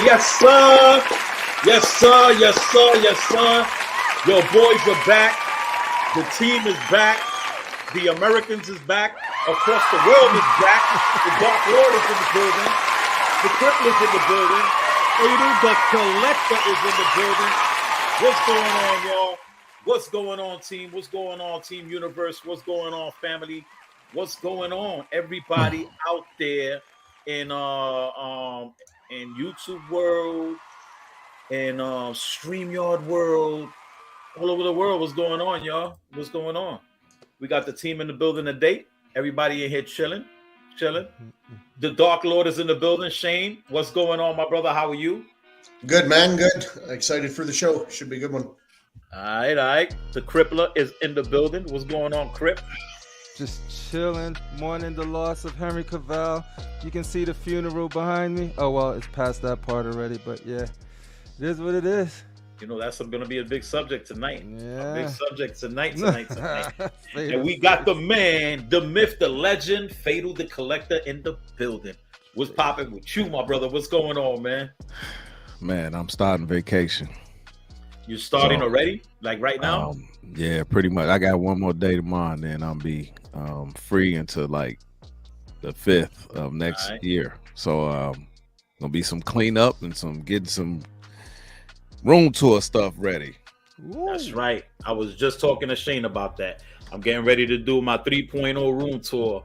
Yes, sir. Yes, sir. Yes, sir. Yes, sir. Your boys are back. The team is back. The Americans is back. Across the world is back. The Dark Lord is in the building. The Crippler's in the building. The Collector is in the building. What's going on, y'all? What's going on, team? What's going on, Team Universe? What's going on, family? What's going on, everybody out there in YouTube world, in StreamYard world, all over the world? What's going on, y'all? What's going on? We got the team in the building today. Everybody in here chilling. The Dark Lord is in the building. Shane, what's going on, my brother? How are you? Good, man. Good. Excited for the show. Should be a good one. All right. The Crippler is in the building. What's going on, Crip? Just chilling, mourning the loss of Henry Cavill. You can see the funeral behind me. Oh, well, it's past that part already, but yeah, it is what it is. You know, that's going to be a big subject tonight. Yeah. A big subject tonight. And we got the man, the myth, the legend, Fatal the Collector in the building. What's popping with you, my brother? What's going on, man? Man, I'm starting vacation. You starting already? Like right now? Yeah, pretty much. I got one more day tomorrow, and then I'll be free until like the 5th of next year. So gonna be some cleanup and getting some room tour stuff ready. That's right. I was just talking to Shane about that. I'm getting ready to do my 3.0 room tour.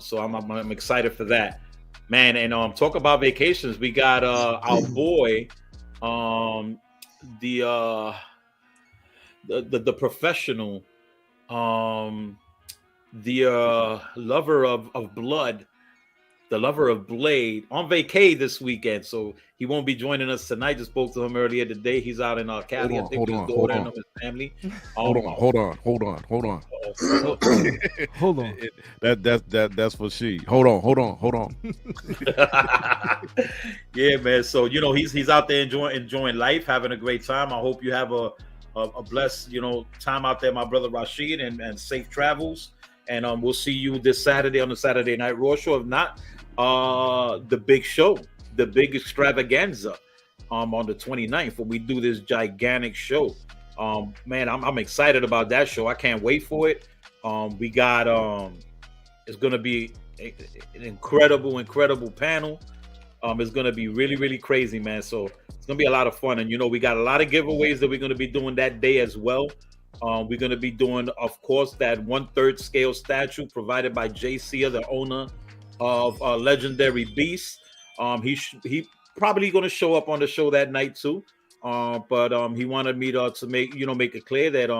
So I'm excited for that. Man, and talk about vacations. We got our boy, the professional, the lover of blood, the lover of Blade, on vacay this weekend. So he won't be joining us tonight. Just spoke to him earlier today. He's out in Cali. Hold on. His family. Hold on. That's for she. Hold on. Yeah, man. So he's out there enjoying life, having a great time. I hope you have a blessed time out there, my brother Rashid, and safe travels. And we'll see you this Saturday on the Saturday Night Raw show. If not, the big show, the big extravaganza, on the 29th, when we do this gigantic show. Man, I'm excited about that show. I can't wait for it. We got it's gonna be an incredible panel. It's gonna be really, really crazy, man. So it's gonna be a lot of fun. And we got a lot of giveaways that we're gonna be doing that day as well. We're going to be doing, of course, that 1/3 scale statue provided by Jay Sear, the owner of Legendary Beast. He probably going to show up on the show that night too. But he wanted me to make it clear that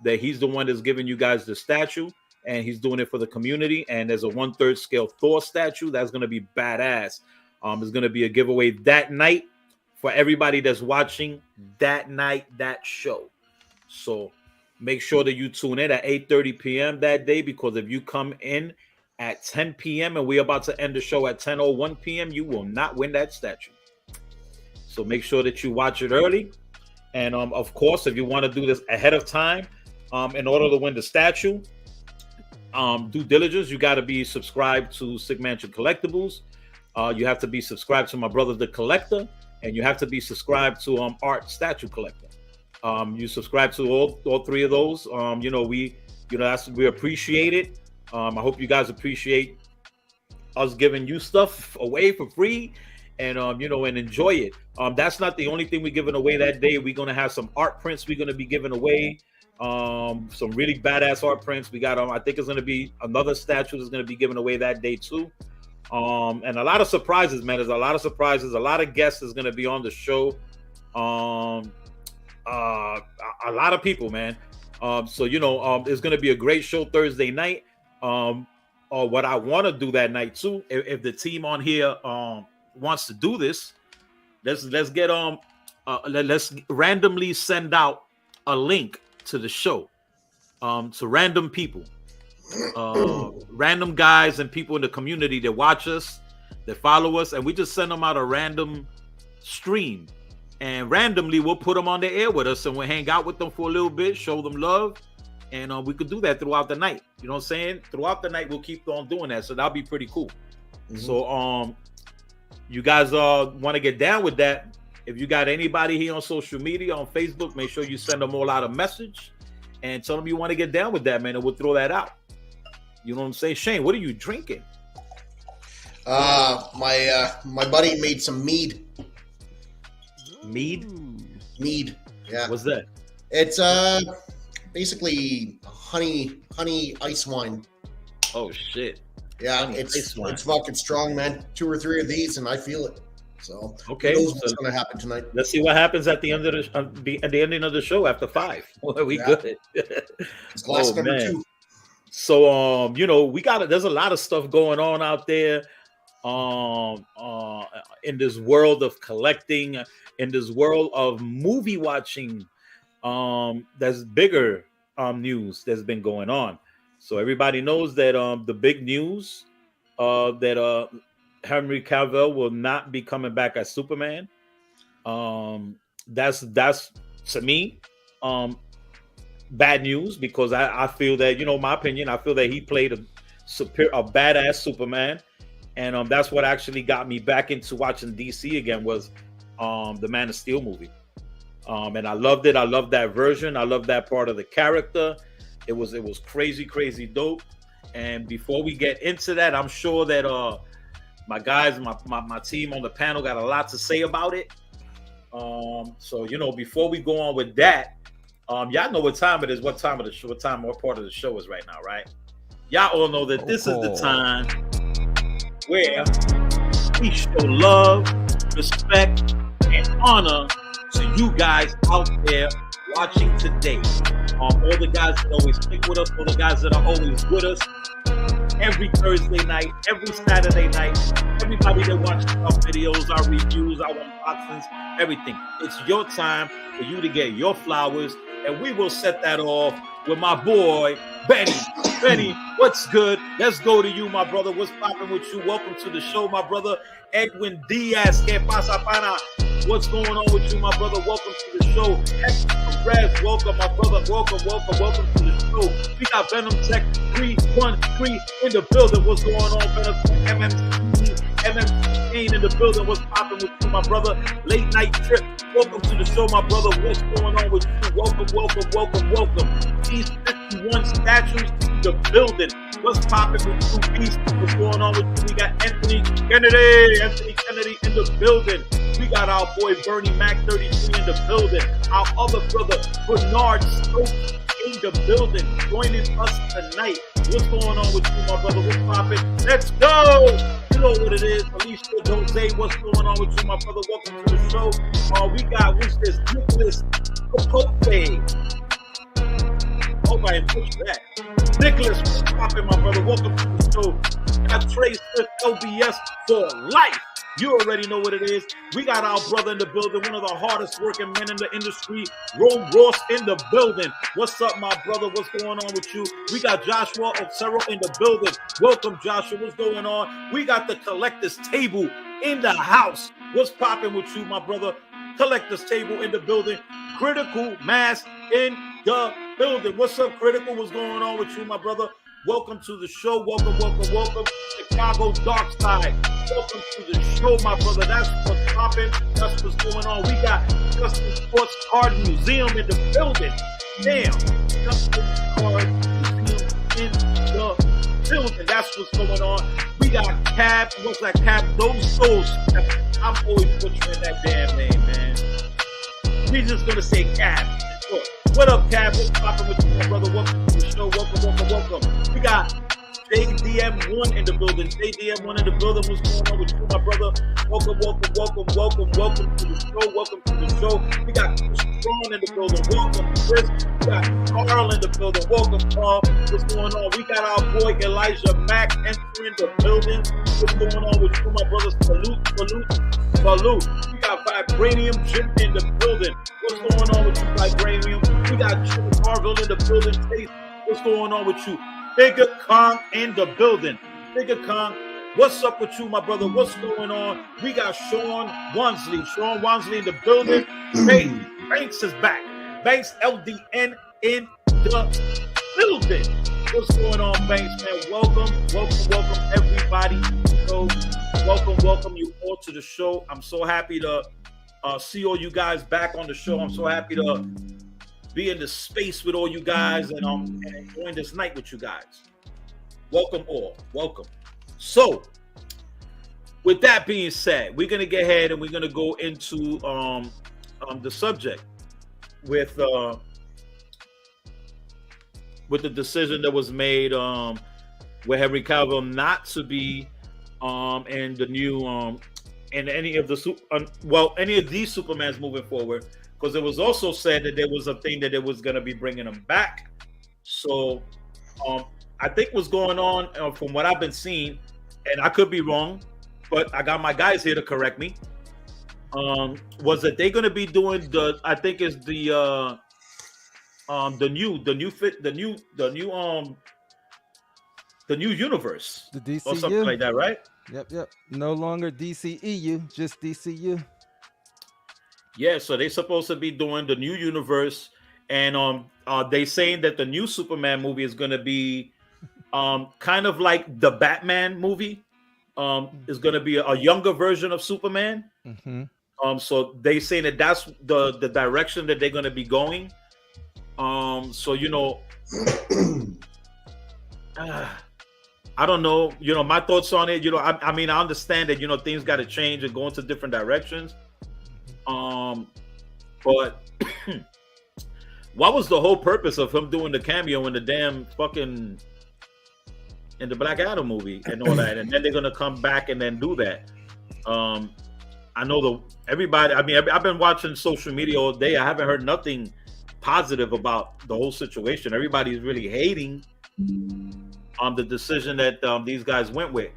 that he's the one that's giving you guys the statue, and he's doing it for the community. And there's a 1/3 scale Thor statue that's going to be badass. It's going to be a giveaway that night for everybody that's watching that night, that show. So make sure that you tune in at 8:30 p.m. that day, because if you come in at 10 p.m. and we're about to end the show at 10:01 p.m., you will not win that statue. So make sure that you watch it early. And of course, if you want to do this ahead of time, in order to win the statue, due diligence, you got to be subscribed to Sick Mansion Collectibles. You have to be subscribed to my brother, the Collector, and you have to be subscribed to Art Statue Collector. You subscribe to all three of those. We appreciate it. I hope you guys appreciate us giving you stuff away for free, and and enjoy it. That's not the only thing we're giving away that day. We're gonna have some art prints we're gonna be giving away. Some really badass art prints. We got I think it's gonna be another statue that's gonna be given away that day too. And a lot of surprises, man. There's a lot of surprises. A lot of guests is gonna be on the show. A lot of people, man. So it's going to be a great show Thursday night. What I want to do that night too, if the team on here wants to do this, let's get let's randomly send out a link to the show to random people, random guys and people in the community that watch us, that follow us, and we just send them out a random stream. And randomly, we'll put them on the air with us, and we'll hang out with them for a little bit, show them love, and we could do that throughout the night. You know what I'm saying? Throughout the night, we'll keep on doing that, so that'll be pretty cool. Mm-hmm. So, you guys want to get down with that, if you got anybody here on social media, on Facebook, make sure you send them all out a message and tell them you want to get down with that, man, and we'll throw that out. You know what I'm saying? Shane, what are you drinking? My buddy made some mead. Mead? Mead. Yeah. What's that? It's basically honey ice wine. Oh shit. Yeah, Honey ice wine. it's fucking strong, man. 2 or 3 of these and I feel it. So okay, who knows what's gonna happen tonight. Let's see what happens at the end of the ending of the show after 5. Well, we good. It's glass number 2. So you know, there's a lot of stuff going on out there in this world of collecting, in this world of movie watching. There's bigger news that's been going on. So everybody knows that the big news that Henry Cavill will not be coming back as Superman. That's to me bad news, because I feel that, you know, my opinion, I feel that he played a badass Superman, and that's what actually got me back into watching DC again, was the Man of Steel movie. And I loved it. I loved that version. I loved that part of the character. It was crazy dope. And before we get into that, I'm sure that my guys, my team on the panel got a lot to say about it. So, you know, before we go on with that, y'all know what time it is, what part of the show is right now, right? Y'all all know that this is the time where we show love, respect, and honor to you guys out there watching today. All the guys that always stick with us, all the guys that are always with us every Thursday night, every Saturday night, everybody that watches our videos, our reviews, our unboxings, everything. It's your time for you to get your flowers, and we will set that off with my boy, Benny. Benny, what's good? Let's go to you, my brother. What's popping with you? Welcome to the show, my brother. Edwin Diaz, que pasa, pana? What's going on with you, my brother? Welcome to the show. Hector Perez, welcome, my brother. Welcome to the show. We got Venom Tech 313 in the building. What's going on, Venom Tech? MMC in the building. What's popping with you, my brother? Late Night Trip. Welcome to the show, my brother. What's going on with you? Welcome. These 51 statues in the building. What's popping with you, Beast? What's going on with you? We got Anthony Kennedy in the building. We got our boy Bernie Mac 33 in the building. Our other brother Bernard Stokes in the building, joining us tonight. What's going on with you, my brother? What's popping? Let's go! You know what it is. Alicia Jose, what's going on with you, my brother? Welcome to the show. We got, who's this? Nicholas Capote. Hope I didn't push that. Nicholas, what's popping, my brother? Welcome to the show. Got Trey Swift, LBS for life. You already know what it is. We got our brother in the building, one of the hardest working men in the industry, Ro Ross in the building. What's up, my brother? What's going on with you? We got Joshua Otero in the building. Welcome, Joshua. What's going on? We got the collector's table in the house. What's popping with you, my brother? Collector's table in the building. Critical Mass in the building. What's up, Critical? What's going on with you, my brother? Welcome to the show. Welcome. Chicago Dark Side. Welcome to the show, my brother. That's what's popping. That's what's going on. We got Custom Sports Card Museum in the building. Damn. Custom Card Museum in the building. That's what's going on. We got Cab. What's that, Cab? Those. I'm always butchering that damn name, man. We just gonna say Cab. What up, Cab? What's popping with you, my brother? Welcome to the show. Welcome. We got JDM1 in the building. JDM1 in the building. What's going on with you, my brother? Welcome to the show. We got Chris Strong in the building. Welcome, Chris. We got Carl in the building. Welcome, Carl. What's going on? We got our boy Elijah Mack entering the building. What's going on with you, my brother? Salute. We got Vibranium Jim in the building. What's going on with you, Vibranium? We got Jim Carville in the building. Chase, what's going on with you? Bigger Kong in the building. Bigger Kong, what's up with you, my brother? What's going on? We got Sean Wansley in the building. Banks is back. Banks LDN in the building. What's going on, Banks, man? Welcome, everybody. show. Welcome you all to the show. I'm so happy to see all you guys back on the show. I'm so happy to be in the space with all you guys and enjoying this night with you guys. Welcome all. Welcome. So, with that being said, we're gonna get ahead and we're gonna go into the subject with the decision that was made with Henry Cavill not to be in the new in any of the any of these Supermans moving forward, because it was also said that there was a thing that it was going to be bringing them back. So I think what's going on from what I've been seeing, and I could be wrong, but I got my guys here to correct me, was that they're going to be doing the new universe, the DCU, or something like that, right? Yep. No longer DCEU, just DCU. Yeah, so they're supposed to be doing the new universe, and they saying that the new Superman movie is going to be kind of like the Batman movie. Is going to be a younger version of Superman. Mm-hmm. So they saying that that's the direction that they're going to be going. So I don't know, my thoughts on it. I mean, I understand that things got to change and go into different directions. But what was the whole purpose of him doing the cameo in the damn fucking in the Black Adam movie and all that? And then they're gonna come back and then do that. I know everybody. I mean, I've been watching social media all day. I haven't heard nothing positive about the whole situation. Everybody's really hating the decision that these guys went with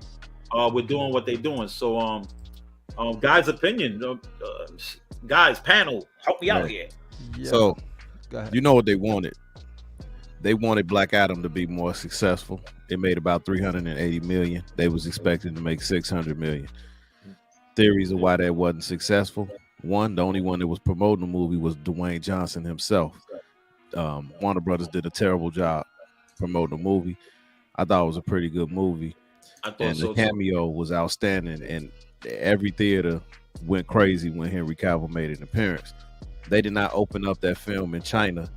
doing what they're doing. So guys' opinion, guys, panel, help me out here. Yeah. So Go ahead. you know what they wanted? They wanted Black Adam to be more successful. It made about 380 million. They was expecting to make 600 million. Theories of why that wasn't successful. One, the only one that was promoting the movie was Dwayne Johnson himself. Warner Brothers did a terrible job promoting the movie. I thought it was a pretty good movie. And the cameo was outstanding, and every theater went crazy when Henry Cavill made an appearance. They did not open up that film in China,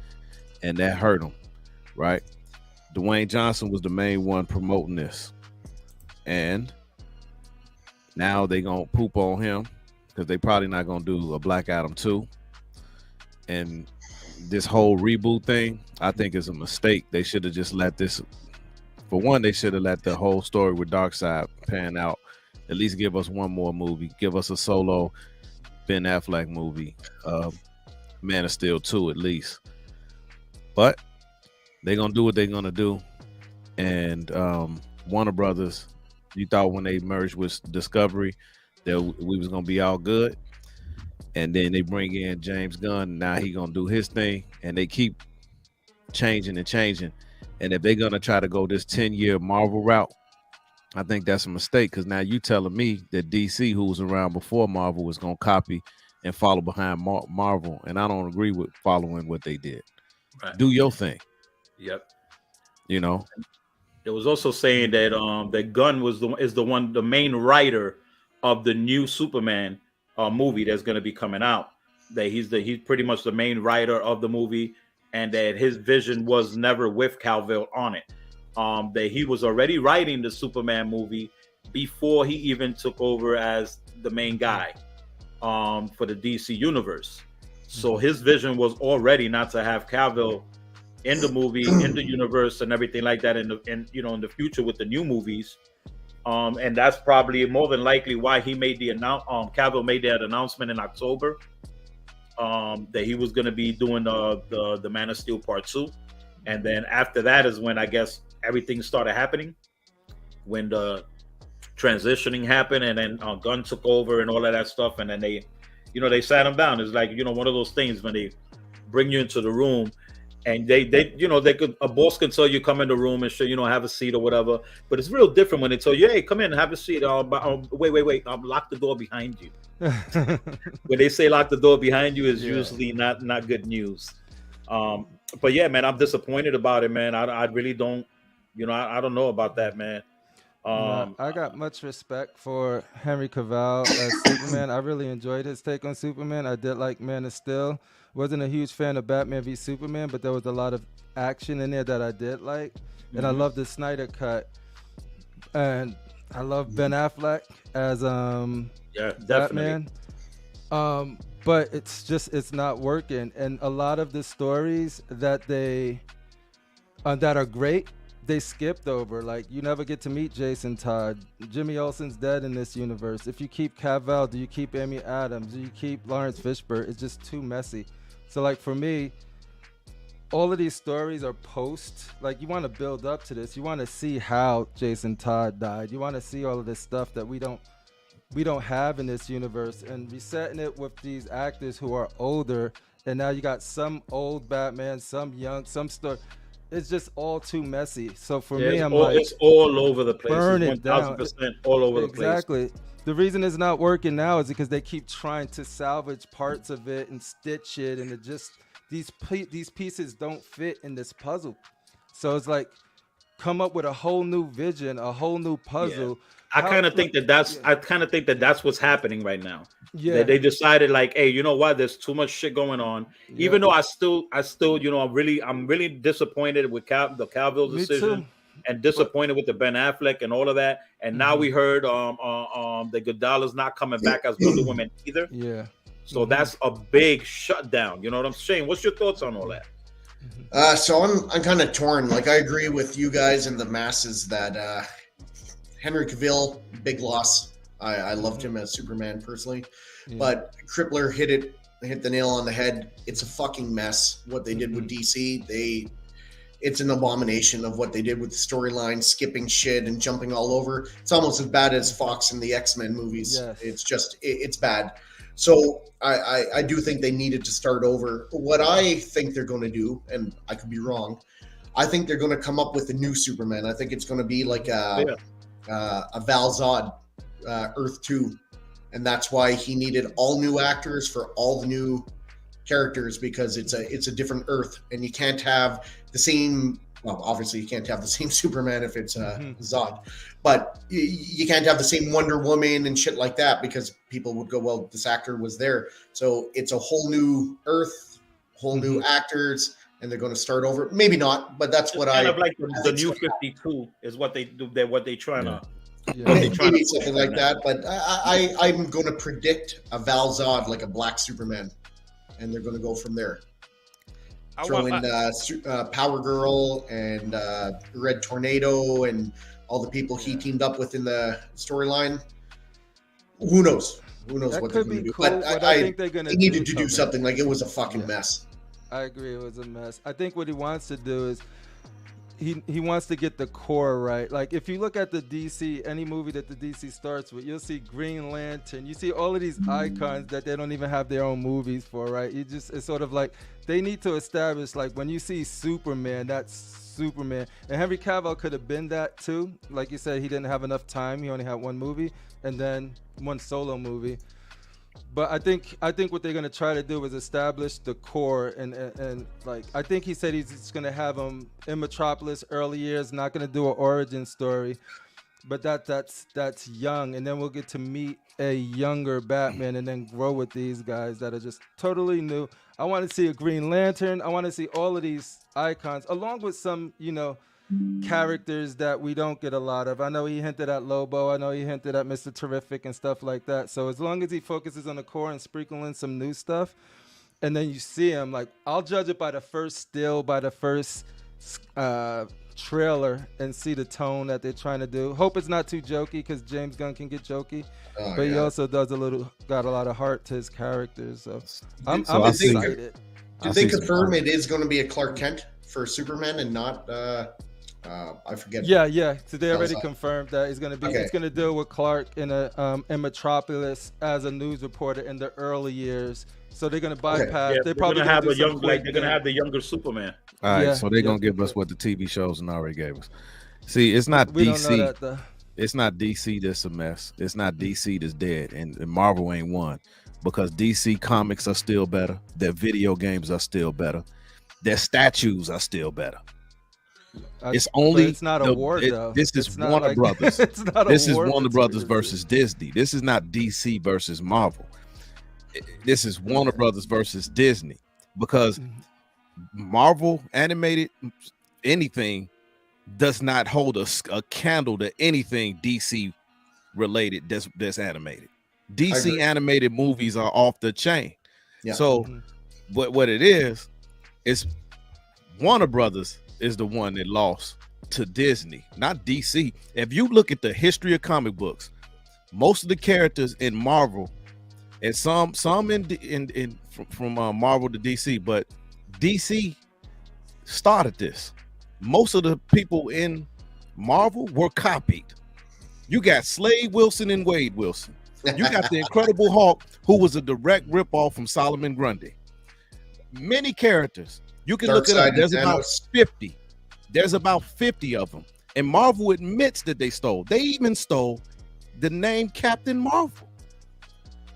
and that hurt them, right? Dwayne Johnson was the main one promoting this, and now they gonna poop on him because they probably not gonna do a Black Adam 2. And this whole reboot thing, I think, is a mistake. They should have just let this. For one, they should have let the whole story with Darkseid pan out. At least give us one more movie. Give us a solo Ben Affleck movie. Man of Steel 2 at least. But they're going to do what they're going to do. And Warner Brothers, you thought when they merged with Discovery that we was going to be all good. And then they bring in James Gunn. Now he going to do his thing. And they keep changing and changing. And if they're going to try to go this 10-year Marvel route, I think that's a mistake, because now you telling me that DC, who was around before Marvel, was going to copy and follow behind Marvel. And I don't agree with following what they did. Right. Do your thing. Yep. It was also saying that that Gunn is the main writer of the new Superman movie that's going to be coming out. That he's pretty much the main writer of the movie. And that his vision was never with Cavill on it. That he was already writing the Superman movie before he even took over as the main guy for the DC universe. So his vision was already not to have Cavill in the movie, in the universe, and everything like that. In the future with the new movies, and that's probably more than likely why he made Cavill made that announcement in October. That he was going to be doing the Man of Steel Part 2, and then after that is when I guess everything started happening, when the transitioning happened, and then Gunn took over and all of that stuff, and then they sat him down. It's like one of those things when they bring you into the room, and they could, a boss can tell you come in the room and have a seat or whatever, but it's real different when they tell you, hey, come in and have a seat. Wait, lock the door behind you. When they say lock the door behind you is usually not good news. But yeah, man, I'm disappointed about it, man. I really don't, I don't know about that, man. I got much respect for Henry Cavill as Superman. I really enjoyed his take on Superman. I did like Man of Steel. Wasn't a huge fan of Batman v Superman, but there was a lot of action in there that I did like. And I love the Snyder cut. And I love Ben Affleck as Batman. But it's not working. And a lot of the stories that that are great, they skipped over. Like, you never get to meet Jason Todd. Jimmy Olsen's dead in this universe. If you keep Cavill, do you keep Amy Adams? Do you keep Lawrence Fishburne? It's just too messy. So, like, for me, all of these stories are like, you want to build up to this. You want to see how Jason Todd died. You want to see all of this stuff that we don't have in this universe, and resetting it with these actors who are older, and now you got some old Batman, some young, some story. It's just all too messy. So for me, it's all over the place. Burn it down. 1000% all over the place. Exactly. The reason it's not working now is because they keep trying to salvage parts of it and stitch it, and it just these pieces don't fit in this puzzle. So it's like, come up with a whole new vision, a whole new puzzle. Yeah. I kind of think that's what's happening right now. Yeah, they decided, like, hey, you know what? There's too much shit going on. Yeah. Even though I still, you know, I'm really disappointed with the Cavill decision, and disappointed with the Ben Affleck and all of that. And now we heard the Godala's not coming back as Wonder Woman either. Yeah. So that's a big shutdown. You know what I'm saying? What's your thoughts on all that? So I'm kind of torn. Like, I agree with you guys and the masses that Henry Cavill, big loss. I loved him as Superman personally, but Crippler hit the nail on the head. It's a fucking mess what they did with DC. It's an abomination of what they did with the storyline, skipping shit and jumping all over. It's almost as bad as Fox in the X-Men movies. Yes. It's just it's bad. So I do think they needed to start over. What I think they're going to do, and I could be wrong, I think they're going to come up with a new Superman. I think it's going to be like a Val Zod, Earth 2, and that's why he needed all new actors for all the new characters, because it's a different Earth, and you can't have the same. Well, obviously you can't have the same Superman if it's Zod, but you can't have the same Wonder Woman and shit like that, because people would go, well, this actor was there. So it's a whole new Earth, whole new actors, and they're going to start over. Maybe not, but that's what kind of like the new 52 is what they do. What they trying to. Yeah. Maybe something like that, but I'm going to predict a Val Zod, like a black Superman, and they're going to go from there. Throw in Power Girl and Red Tornado and all the people he teamed up with in the storyline. Who knows? Who knows what they're going to do? Cool, but I think they're going to. They needed to do something. Like, it was a fucking mess. I agree, it was a mess. I think what he wants to do is he wants to get the core right. Like, if you look at the DC, any movie that the DC starts with, you'll see Green Lantern. You see all of these icons that they don't even have their own movies for, right? It's sort of like they need to establish, like, when you see Superman, that's Superman. And Henry Cavill could have been that too. Like you said, he didn't have enough time. He only had one movie and then one solo movie. But I think what they're gonna try to do is establish the core, and like, I think he said he's just gonna have him in Metropolis early years, not gonna do an origin story, but that's young, and then we'll get to meet a younger Batman, and then grow with these guys that are just totally new. I want to see a Green Lantern. I want to see all of these icons, along with some, you know, characters that we don't get a lot of. I know he hinted at Lobo. I know he hinted at Mr. Terrific and stuff like that. So as long as he focuses on the core and sprinkling some new stuff, and then you see him, like, I'll judge it by the first still, by the first trailer, and see the tone that they're trying to do. Hope it's not too jokey, because James Gunn can get jokey, but he also got a lot of heart to his characters. So I'm excited. Did they confirm it is going to be a Clark Kent for Superman and not I forget? Yeah. So they already confirmed that it's going to be. Okay. It's going to deal with Clark in Metropolis as a news reporter in the early years. So they're going to bypass. Okay. Yeah, they're probably going to have they're going to have the younger Superman. All right, so they're going to give us what the TV shows and already gave us. See, it's not DC. It's not DC that's a mess. It's not DC that's dead, and Marvel ain't won, because DC comics are still better. Their video games are still better. Their statues are still better. It's only it's not a war though. This is It's not Warner like, Brothers. It's not This a is war Warner Brothers between the two. versus Disney. This is not DC versus Marvel. This is Warner Brothers versus Disney, because Marvel animated anything does not hold a candle to anything DC related that's animated. DC animated movies are off the chain. Yeah. So what it is Warner Brothers is the one that lost to Disney, not DC. If you look at the history of comic books, most of the characters in Marvel, and some in from Marvel to DC, but DC started this. Most of the people in Marvel were copied. You got Slade Wilson and Wade Wilson. You got the Incredible Hulk, who was a direct ripoff from Solomon Grundy. Many characters. You can look it up. There's about 50. There's about 50 of them. And Marvel admits that they stole. They even stole the name Captain Marvel.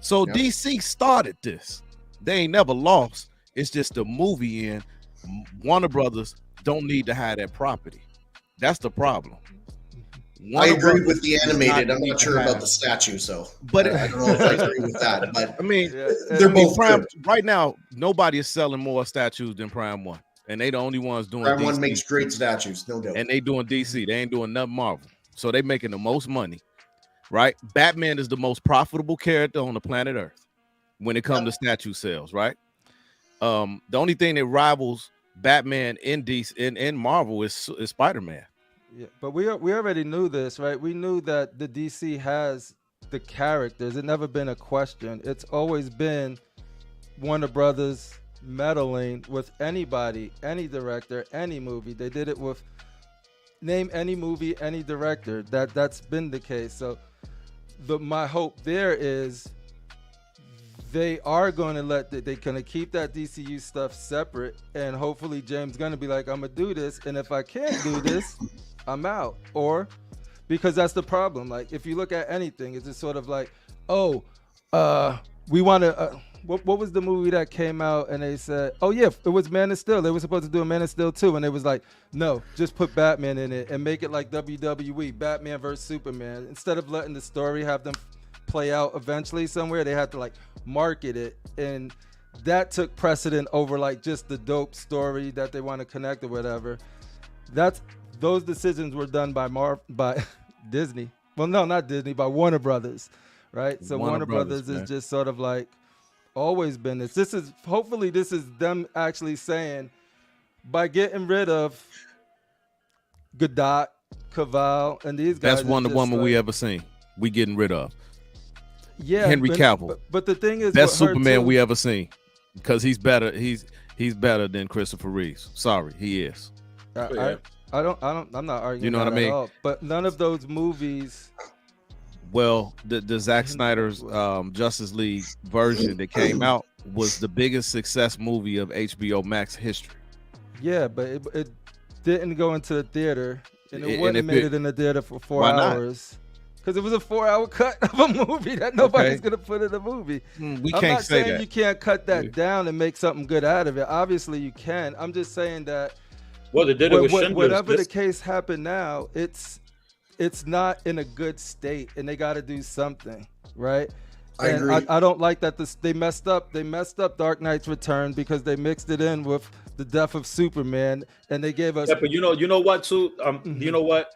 So DC started this. They ain't never lost. It's just the movie in Warner Brothers don't need to have that property. That's the problem. I agree with the animated. I'm not sure about the statue, so but I don't know if I agree with that. But I mean, they're both Prime right now. Nobody is selling more statues than Prime One, and they the only ones doing. Prime DC. One makes great statues, no doubt. And they doing DC. They ain't doing nothing Marvel, so they making the most money, right? Batman is the most profitable character on the planet Earth when it comes to statue sales, right? The only thing that rivals Batman in DC in Marvel is Spider-Man. Yeah, but we already knew this, right? We knew that the DC has the characters. It never been a question. It's always been Warner Brothers meddling with anybody, any director, any movie. They did it with name any movie, any director. That's been the case. So my hope there is they are going to they're going to keep that DCU stuff separate, and hopefully James going to be like, I'm going to do this, and if I can't do this, I'm out. Or because that's the problem. Like if you look at anything, it's just sort of like, we want to. What was the movie that came out and they said, oh yeah, it was Man of Steel. They were supposed to do a Man of Steel 2, and they was like, no, just put Batman in it and make it like WWE, Batman versus Superman. Instead of letting the story have them play out eventually somewhere, they had to like market it, and that took precedent over like just the dope story that they want to connect or whatever. Those decisions were done by Disney. Well, no, not Disney, by Warner Brothers, right? So Warner Brothers is just sort of like always been this. Hopefully this is them actually saying, by getting rid of Godot, Cavill, and these guys. That's Wonder Woman we ever seen. We getting rid of. Yeah, Henry Cavill. But the thing is, best Superman we ever seen, because he's better. He's better than Christopher Reeves. Sorry, he is. I'm not arguing. You know what I mean? At all, but none of those movies. Well, the Zack Snyder's Justice League version that came out was the biggest success movie of HBO Max history. Yeah, but it didn't go into the theater, and it wouldn't have made it in the theater for 4 hours. Because it was a 4-hour cut of a movie that nobody's gonna put in a movie. We I'm can't not say saying that. You can't cut that down and make something good out of it. Obviously you can. I'm just saying that. Well, they did it with Schindler's whatever List. the case happened now, it's not in a good state, and they got to do something, right? I agree. I don't like that they messed up. They messed up Dark Knight's Return because they mixed it in with the death of Superman, and they gave us. Yeah, but you know what too? You know what?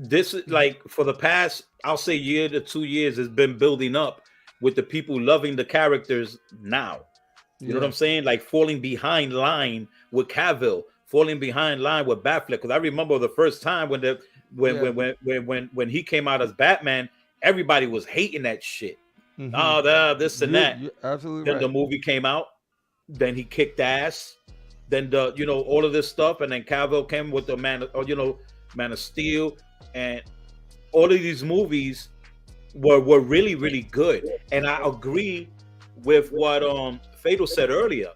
This is like for the past, I'll say year to 2 years, has been building up with the people loving the characters now. You know what I'm saying? Like falling behind line with Cavill, falling behind line with Batfleck. Because I remember the first time when he came out as Batman, everybody was hating that shit. This and that. You're absolutely then right. the movie came out. Then he kicked ass. Then all of this stuff, and then Cavill came with the Man of Steel, and all of these movies were really, really good. And I agree with what Fatal said earlier.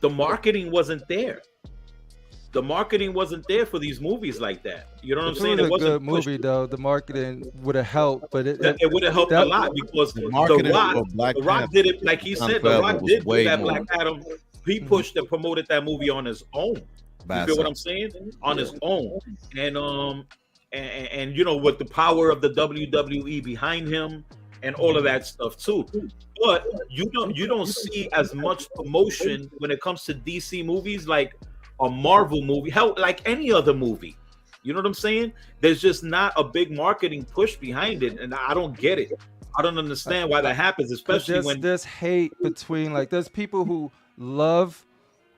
The marketing wasn't there. The marketing wasn't there for these movies like that. You know what I'm saying? It was a good movie, though. The marketing would have helped, but it would have helped a lot because The Rock did it, like he said. The Rock did do that Black Adam. He pushed and promoted that movie on his own. You feel what I'm saying? On his own, and you know, with the power of the WWE behind him and all of that stuff too. But you don't see as much promotion when it comes to DC movies like a Marvel movie, hell, like any other movie. You know what I'm saying? There's just not a big marketing push behind it, and I don't get it. I don't understand why that happens, especially when there's hate between, like, there's people who love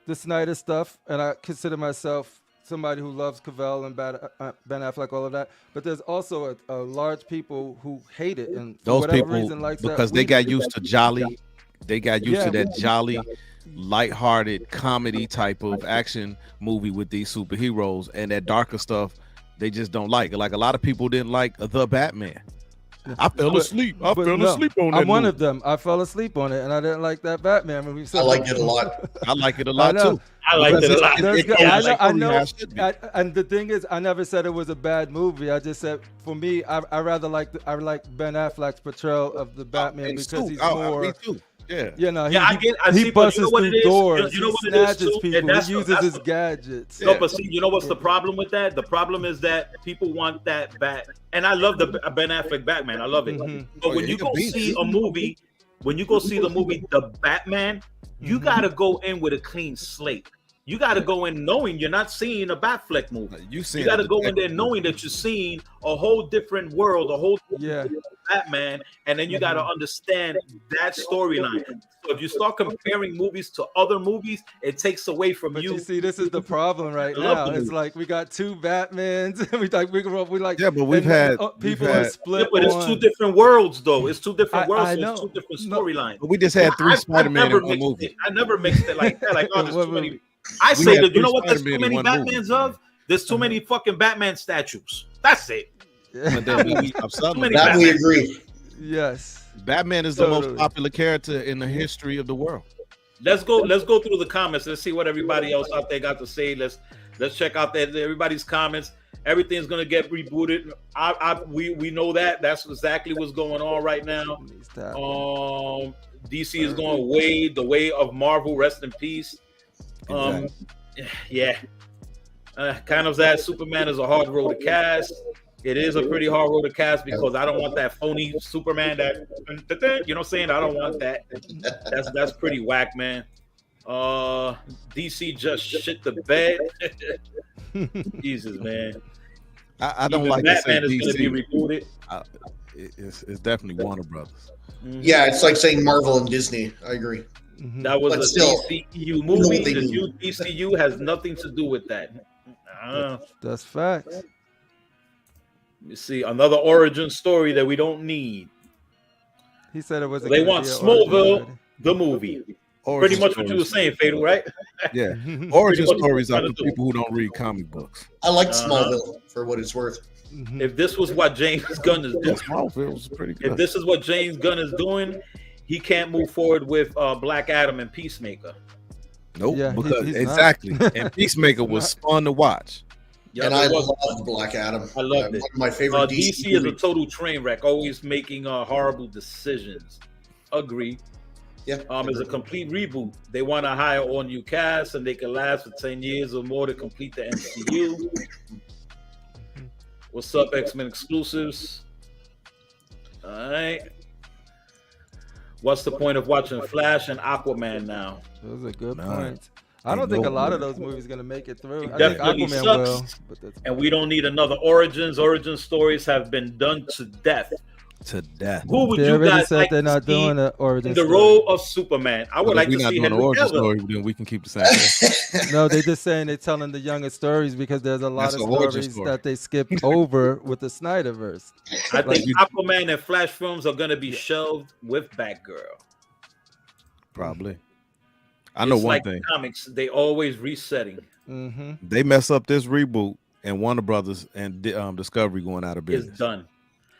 the Snyder stuff, and I consider myself somebody who loves Cavill and Ben Affleck, all of that. But there's also a large people who hate it, and for those whatever people reason, like because that, they got used to jolly, they got used to that jolly, lighthearted comedy type of action movie with these superheroes, and that darker stuff they just don't like. Like a lot of people didn't like the Batman. I fell asleep. I fell asleep on that. I'm one of them. I fell asleep on it, and I didn't like that Batman movie. I like it a lot. I like it a lot too. I like it a lot. I know. And the thing is, I never said it was a bad movie. I just said, for me, I rather like Ben Affleck's portrayal of the Batman because he's more. Me too. Yeah. You know, he busts through doors. You know he what it is, snatches people. he uses his gadgets. No, but see, you know what's the problem with that? The problem is that people want that and I love the Ben Affleck Batman. I love it. But when you go see a movie, The Batman, you got to go in with a clean slate. You got to go in knowing you're not seeing a Batfleck movie. You got to go in there knowing that you're seeing a whole different world, a whole different Batman, and then you got to understand that storyline. So if you start comparing movies to other movies, it takes away from you. You see, this is the problem right now. It's like we got two Batmans. we like yeah, but we've had people are split. Yeah, but it's two different worlds, though. It's two different worlds. So it's two different storylines. But we just had three Spider-Man in one movie. I never mixed it like that. Like, oh, there's too many. I say that, you know what? There's too many Batmans of. There's too many fucking Batman statues. That's it. That we agree. Yes, Batman is the most popular character in the history of the world. Let's go through the comments. Let's see what everybody else out there got to say. Let's check out everybody's comments. Everything's gonna get rebooted. We know that. That's exactly what's going on right now. DC is going the way of Marvel. Rest in peace. Yeah. Kind of that Superman is a hard road to cast. It is a pretty hard road to cast because I don't want that phony Superman that, you know what I'm saying? I don't want that. That's pretty whack, man. DC just shit the bed. Jesus, man. I don't like Batman is going to be rebooted. It's definitely Warner Brothers. Yeah, it's like saying Marvel and Disney. I agree. That was a DCU movie. The new DCU has nothing to do with that. That's facts. You see, another origin story that we don't need. He said it was. They want Smallville, the movie. Pretty much what you were saying, Fatal, right? Yeah. Origin stories are for people who don't read comic books. I like Smallville for what it's worth. If this was what James Gunn is doing, Smallville was pretty good. If this is what James Gunn is doing, he can't move forward with Black Adam and Peacemaker. Nope, because exactly. And Peacemaker was fun to watch. Yeah, and I love Black Adam. I loved it. One of my favorite DC is a total train wreck, always making horrible decisions. Agree. Yeah. It's a complete reboot. They want to hire all new cast, and they can last for 10 years or more to complete the MCU. What's up, X-Men exclusives? All right. What's the point of watching Flash and Aquaman now? Those are good points. I don't think a lot of those movies are going to make it through. I think Aquaman will. And we don't need another Origins. Origin stories have been done to death. To death. Who would you guys like they're not to see doing an origin in the role of Superman? I would like to see an origin story. Then we can keep the same. No, they're just saying they're telling the younger stories because there's a lot of stories that they skipped over with the Snyderverse. I think Aquaman and Flash films are going to be shelved with Batgirl. Probably. I know one thing. Comics, they always resetting. They mess up this reboot, and Warner Brothers and Discovery going out of business. It's done.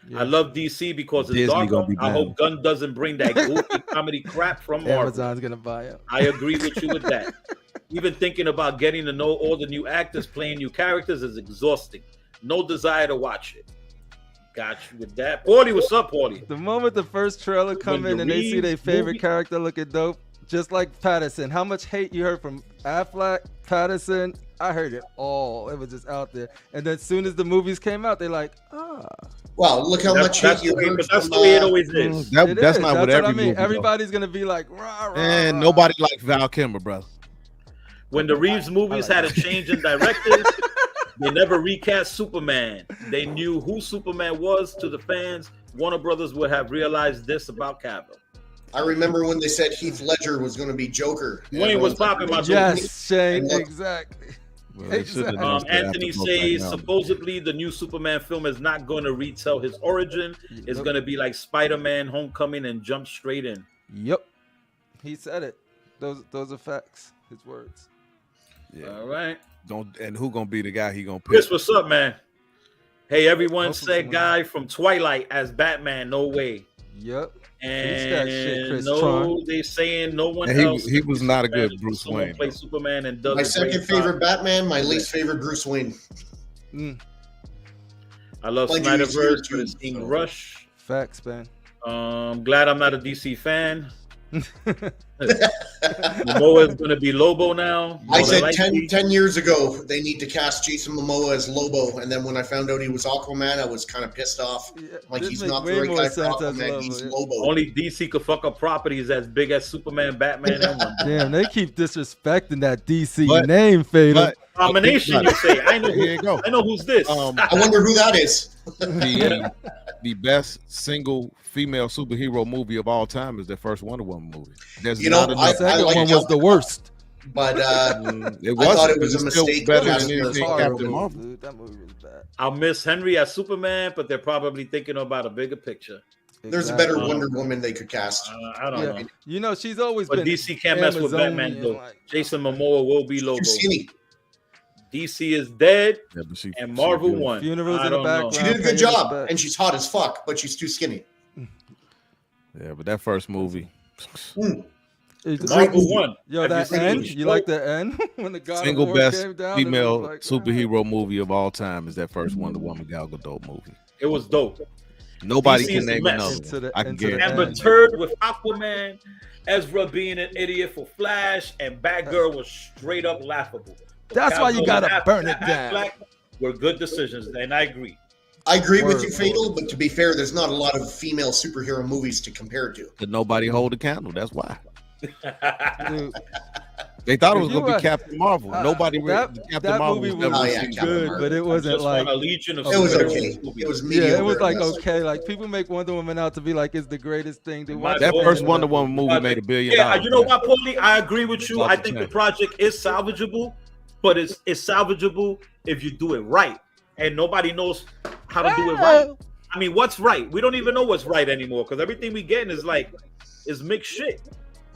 Yeah. I love DC because it's darker. I hope Gunn doesn't bring that goofy comedy crap from Marvel. Amazon's gonna buy it. I agree with you with that. Even thinking about getting to know all the new actors playing new characters is exhausting. No desire to watch it. Got you with that. Paulie, what's up, Paulie? The moment the first trailer come in and they see their favorite character looking dope, Just like Patterson. How much hate you heard from Affleck, Patterson? I heard it all. It was just out there. And then as soon as the movies came out, they're like, Well, look how much That's hate you the way, heard but that's from, the way it always is. it That's is. not what That's every I mean. movie. Everybody's gonna be like, rah, rah, And rah. nobody likes Val Kilmer, brother. When the Reeves movies had a change in directors, they never recast Superman. They knew who Superman was to the fans. Warner Brothers would have realized this about Cavill. I remember when they said Heath Ledger was going to be Joker. Wayne was popping my Yes, Shane, And look- exactly. Well, they should've Exactly. announced that Anthony after Brokeback says Mountain. supposedly the new Superman film is not going to retell his origin. It's going to be like Spider-Man: Homecoming and jump straight in. Yep. He said it. Those are facts. His words. Yeah. All right, And who gonna be the guy he gonna pick? Chris, what's up, man? Hey, everyone Hopefully said someone- guy from Twilight as Batman. No way. Yep. And that shit, Chris no, Tron. they saying no one And else. he was not a good Superman. Bruce Someone Wayne. play though. Superman and does My a second great favorite job. Batman, my least favorite Bruce Wayne. I love Mind you, he's here Snyderverse, too, but it's Team so. Rush. Facts, man. Glad I'm not a DC fan. Momoa is going to be Lobo now. I More than said likely. 10 years ago they need to cast Jason Momoa as Lobo, and then when I found out he was Aquaman, I was kind of pissed off. Like, This he's makes not the way right more guy for sense as Aquaman, Lobo, he's yeah. Lobo. Only DC could fuck up properties as big as Superman, Batman, and Wonder Woman. Damn, they keep disrespecting that DC But- name, Fatal. But Combination, you say? I know. here you go. I know who's this. I wonder who that is. The best single female superhero movie of all time is the first Wonder Woman movie. There's You know, not the enough. second like one how- was the worst. But It I wasn't. thought it was It's a still mistake better because than it was anything horrible. Captain Marvel. Dude, that movie was bad. I'll miss Henry as Superman, but they're probably thinking about a bigger picture. there's a better Exactly. Wonder Woman they could cast. I don't Yeah. know. You know, she's always But been DC can't mess with Batman, Amazonian, though. like- Jason Momoa will be Too Lobo. skinny. DC is dead, Yeah, but she and Marvel good. won. Funerals I in the don't know. She background. did a good Pay job, respect. and she's hot as fuck, but she's too skinny. Yeah, but that first movie, It's- Marvel won. Yo, Have that seen end? the You like the end when the God single of War best came down? and it was female like, superhero movie of all time is that first Wonder Woman Gal Gadot movie. It was dope. Nobody DC can is a name mess. another. Into the- I can into the guarantee. Amber end. Turd with Aquaman, Ezra being an idiot for Flash, and Batgirl was straight up laughable. That's why you Catwoman gotta half- burn it half down. black were good decisions, and I agree. I agree with Word, you, Fatal, but to be fair, there's not a lot of female superhero movies to compare it to. Could nobody hold a candle? That's why. Dude, They thought it was You gonna are- be Captain Marvel. Nobody that, Captain that Marvel movie was was never Oh, yeah, received. Captain good, Marvel. but it wasn't Just like want a legion of It was superhero okay. movies. It was yeah, mediocre. it was like at best. okay. Like people make Wonder Woman out to be like it's the greatest thing. They watch That Well, first it, Wonder Woman movie Project- made $1 billion. Yeah, you know what, Paulie? I agree with you. Off I the think the chain. project is salvageable, but it's salvageable if you do it right. And nobody knows how to do it right. I mean, what's right? We don't even know what's right anymore because everything we getting is mixed shit.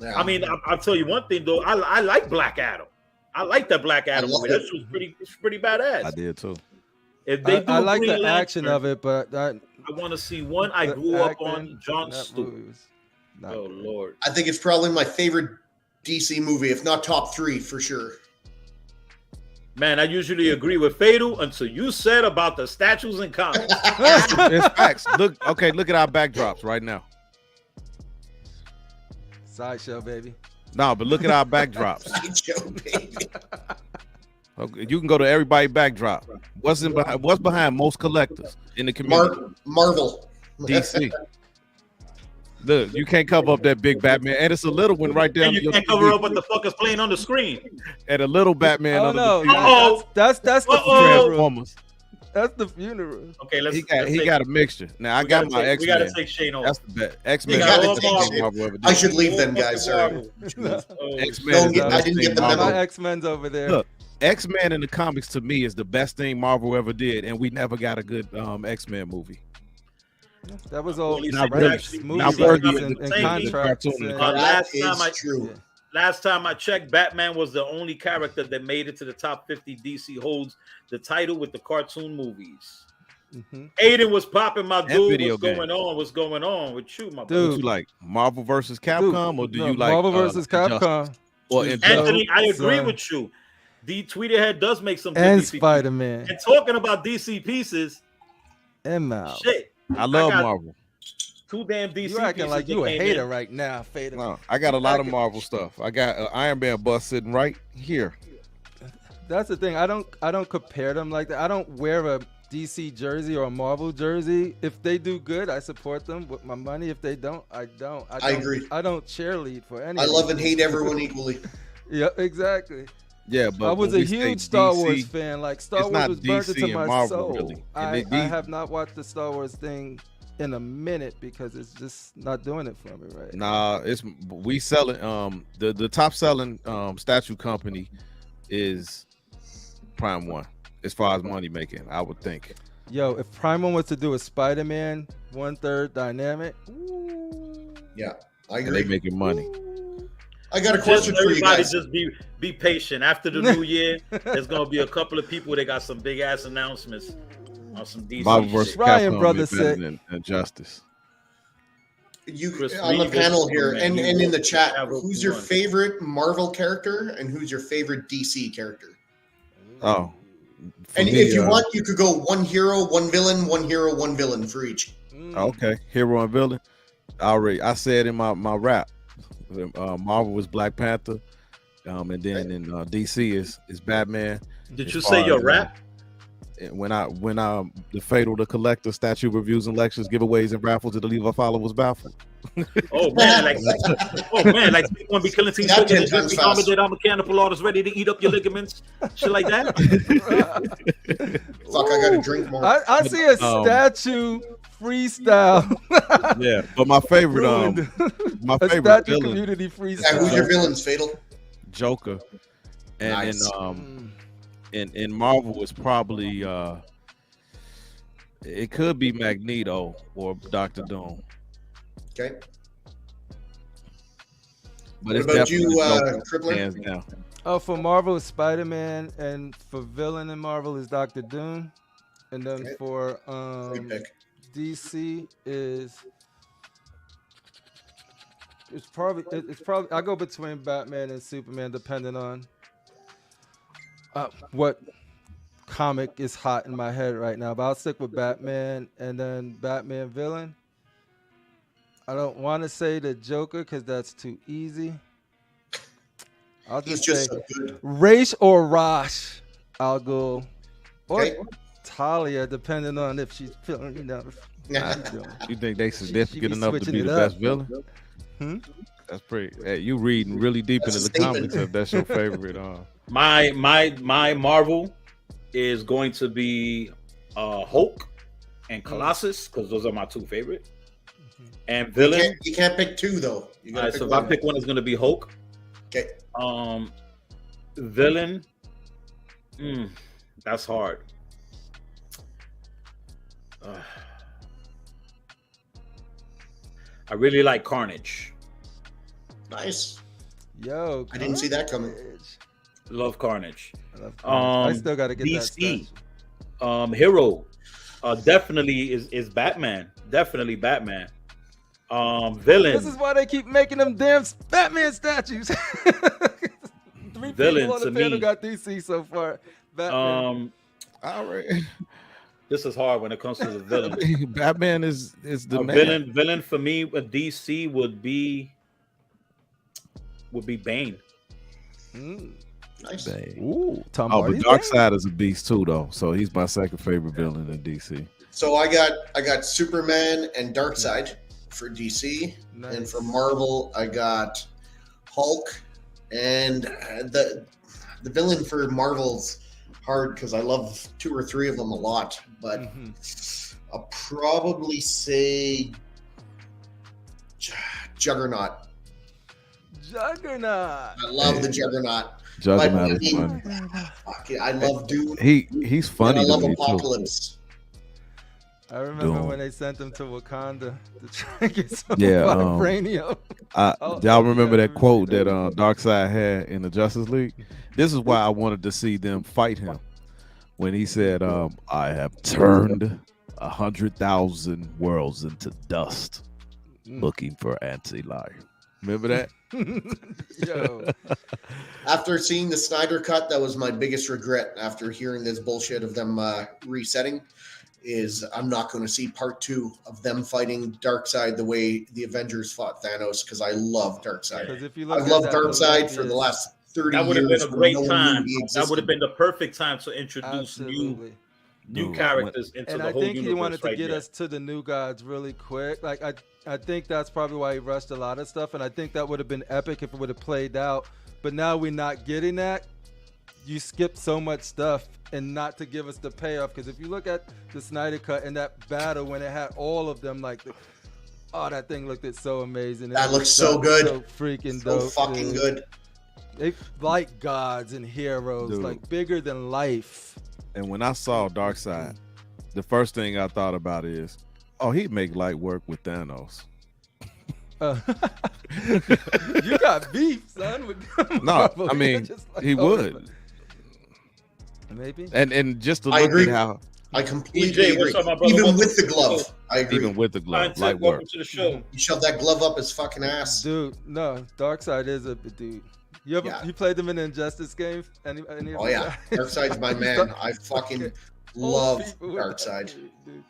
Yeah. I mean, I'll tell you one thing though. I like Black Adam. I like that Black Adam love movie. That it. shit was pretty badass. I did too. If they do I a like Green the action Lantern, of it, but that, I want to see one. I the grew up acting on John in that Stewart. movie was not Oh good. Lord. I think it's probably my favorite DC movie, if not top 3 for sure. Man, I usually agree with Fatal until you said about the statues and comics. It's facts. Look at our backdrops right now. Sideshow, baby. No, but look at our backdrops. Sideshow, baby. Okay, you can go to everybody backdrop. What's behind most collectors in the community? Marvel. DC. Look, you can't cover up that big Batman, and it's a little one right there. And you can't cover up what the fuck is playing on the screen. and a little Batman Oh under no, the Uh-oh. that's the Uh-oh. funeral. Transformers. That's the funeral. Okay, let's. He got a mixture. Now I we got gotta my take- X We got Men. to take Shane off. That's the best. X Men. You gotta gotta take take Marvel. I should leave them, guys. Sorry. Oh, X Don't get- Men. I didn't get the memo. My X-Men's over there. Look, X Men in the comics to me is the best thing Marvel ever did, and we never got a good X Men movie. That was all Not rights, actually- movies, not rights, worthy and, of the and same contracts. cartoon. and- Uh, last That time is I- true. Last time I checked, Batman was the only character that made it to the top 50. DC holds the title with the cartoon movies. Mhm. Aiden was popping, my And dude. video What's game. going on? What's going on with you, my What Dude. you like, Marvel versus Capcom, or do No, you like Marvel versus Injustice? Capcom Or Dude, Injustice? Anthony, I agree Son. with you. The Tweeterhead does make some good and DC Spider-Man And talking about DC pieces, and Miles. shit. I love got- Marvel. Two damn DC You acting pieces like that you a came hater in. right now, Fader. No, I got a lot of Acting- Marvel stuff. I got an Iron Man bust sitting right here. That's the thing. I don't compare them like that. I don't wear a DC jersey or a Marvel jersey. If they do good, I support them with my money. If they don't, I don't. I agree. I don't cheerlead for any. I of love these and hate people. everyone equally. Yeah, exactly. Yeah, but I was when a we say huge Star DC, Wars fan. Like Star it's Wars not was burnt DC into and my Marvel, soul. really. I And they- have not watched the Star Wars thing in a minute because it's just not doing it for me right now. Nah, we selling the top selling statue company is Prime One as far as money making, I would think. Yo, if Prime One was to do a Spider-Man 1/3 dynamic, Yeah, I And they agree. making money. I got a Just question for you everybody guys. just be patient. After the new year, there's gonna be a couple of people that got some big ass announcements on some DC Marvel shit. versus Ryan Capcom Brothers is better said- than Justice. You Chris on the Reeve panel is here Superman. and You in the will chat, have what who's you your want. favorite Marvel character and who's your favorite DC character? Oh, for And me, if you want, you could go one hero, one villain, one hero, one villain for each. okay, hero and villain. I said in my rap, Marvel was Black Panther, and then in DC is Batman. Did As you far say your as, rap? When the Fatal the Collector statue reviews and lectures, giveaways and raffles to the Leave followers baffled. Oh man, like people gonna be killing teams. That 10 Drip times me, fast. commented on mechanical artists ready to eat up your ligaments, shit like that. Fuck, I gotta drink more. I see a statue freestyle. Yeah, but my favorite Ruined. my A favorite statue villain, community Yeah, freestyle. who's your villains, Fatal? Joker, and Nice. in Marvel is probably it could be Magneto or Doctor Doom, Okay. but What it's about you, definitely Joker, Crippler? hands down. Oh, for Marvel is Spider-Man, and for villain in Marvel is Doctor Doom, and then Okay. for Great pick. DC it's probably I go between Batman and Superman depending on what comic is hot in my head right now, but I'll stick with Batman. And then Batman villain, I don't want to say the Joker because that's too easy. I'll He's just say just so good. Ra's or Rosh. I'll go, or Okay. Talia, depending on if she's feeling, You think they significant be enough to switching be it the up. best villain? Hmm? That's pretty. Hey, you reading really deep That's into a the statement. comics if that's your favorite. My Marvel is going to be Hulk and Colossus because those are my two favorite. And villain. You can't pick two though. You All gotta right, pick so if one. I pick one, it's gonna be Hulk. Okay. Villain. That's hard. I really like Carnage. Nice. Yo, I didn't see that coming. Love Carnage. I love Carnage. I still gotta get DC. that statue. Hero. Definitely is Batman. Definitely Batman. Villain. This is why they keep making them damn Batman statues. Three Villain people on the to panel me. got DC so far. Batman. Alright. This is hard when it comes to the villain. Batman is the man. Villain for me with DC would be Bane. Nice. Ooh, Tom Oh, but Hardy's Darkseid is a beast too, though. So he's my second favorite villain in DC. So I got Superman and Darkseid for DC, Nice. and for Marvel I got Hulk, and the villain for Marvel's hard because I love two or three of them a lot, but I'll probably say Juggernaut. Juggernaut. I love the Juggernaut. Juggernaut But, is I mean, funny. fuck it, I love Doom. He's funny And I to love me too. Apocalypse. I remember Doom. when they sent him to Wakanda to try and get some Yeah, vibranium. Oh, y'all remember yeah, that quote that Darkseid had in the Justice League? This is why I wanted to see them fight him when he said, "I have turned 100,000 worlds into dust, looking for anti-life." Remember that? Yo, After seeing the Snyder cut, that was my biggest regret after hearing this bullshit of them resetting. is I'm not going to see part 2 of them fighting Darkseid the way the Avengers fought Thanos, because I love Darkseid. Because if you look, I've loved Darkseid for the last 30 that would have years. been a great no time. He that would have been the perfect time to introduce new characters into and the I whole think universe. he wanted to right get there. us to the New Gods really quick. Like I think that's probably why he rushed a lot of stuff, and I think that would have been epic if it would have played out. But now we're not getting that. You skip so much stuff, and not to give us the payoff. Because if you look at the Snyder Cut and that battle when it had all of them, like, that thing looked so amazing. That looks so good. So freaking so dope. fucking good. They like gods and heroes, Dude. like bigger than life. And when I saw Darkseid, the first thing I thought about is, he'd make light work with Thanos. You got beef, son. With No, Marvel. I mean, Just like, he would. Maybe. And just to I look agree. at how, I completely EJ, agree. what's up, my brother? Even Welcome with the to the glove, show. I agree. even with the glove, Fine, light Tech, work. welcome to the show. You shove that glove up his fucking ass. Dude, no, Darkseid is a dude. You played them in the Injustice games? Any Oh yeah, Darkseid's my man. I fucking love Darkseid. Dude.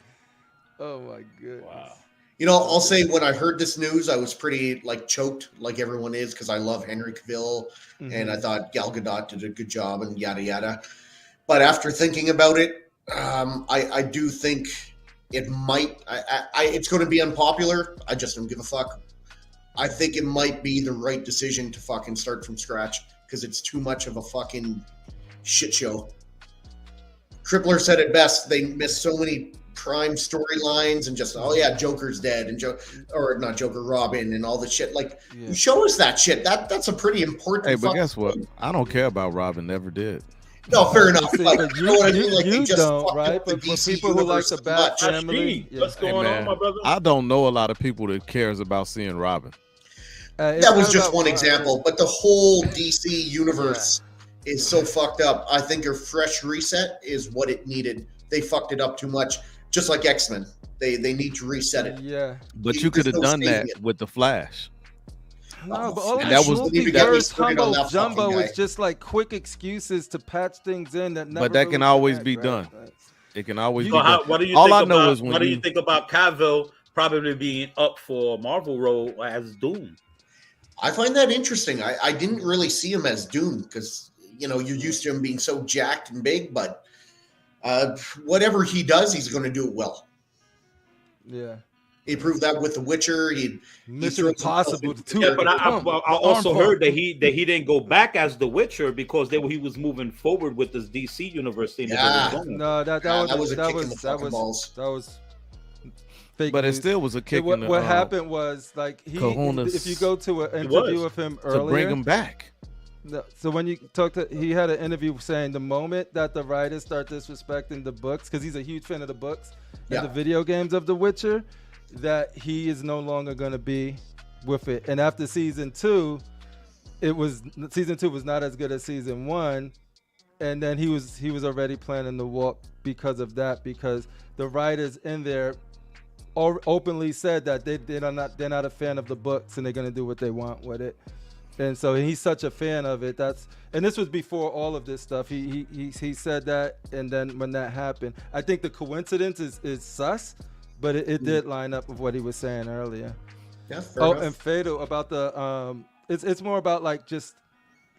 Oh my goodness. Wow. You know, I'll say when I heard this news, I was pretty choked, like everyone is, because I love Henry Cavill, and I thought Gal Gadot did a good job, and yada yada. But after thinking about it, I do think it might. It's going to be unpopular. I just don't give a fuck. I think it might be the right decision to fucking start from scratch, because it's too much of a fucking shit show. Crippler said it best. They missed so many prime storylines and just Joker's dead and not Joker, Robin and all the shit. You show us that shit. That's a pretty important. Hey, but guess what? I don't care about Robin. Never did. No, fair enough. See, Like, but you know what I mean? Like, you they just don't, fucked right? up the But for DC people who like universe the too Bat much. family, What's Hey, going man, on, my brother? I don't know a lot of people that cares about seeing Robin. That was just one example, but the whole DC universe is so fucked up. I think a fresh reset is what it needed. They fucked it up too much, just like X-Men. They need to reset it. Yeah. But you could have no done that saving it. with the Flash. No, but all of And this that was- multiverse Put it on humbo that jumbo fucking is guy. just like quick excuses to patch things in that never. But that really can always connect, be right? done. It can always You- be So done. what do you All think I know about, is when what do you- you think about Cavill probably being up for a Marvel role as Doom? I find that interesting. I didn't really see him as Doom because, you're used to him being so jacked and big, but whatever he does, he's going to do it well. Yeah. He proved that with The Witcher. He Mission throws himself Impossible into- too. Yeah, but I also Arm heard that he didn't go back as the Witcher because he was moving forward with this DC universe thing. Yeah. That they was doing. No, that was a kick in the fucking balls. That was fake But it news. still was a kick in the What happened was Kahunas. if you go to an interview with him earlier, to bring him back. No, so when you he had an interview saying the moment that the writers start disrespecting the books, because he's a huge fan of the books and the video games of The Witcher, that he is no longer going to be with it. And after season 2, season 2 was not as good as season 1, and then he was already planning to walk because of that, because the writers in there openly said that they're not a fan of the books and they're going to do what they want with it. And so he's such a fan of it. And this was before all of this stuff. He said that, and then when that happened, I think the coincidence is sus, but it did line up with what he was saying earlier. Yeah, fair enough. And Fado about the it's more about just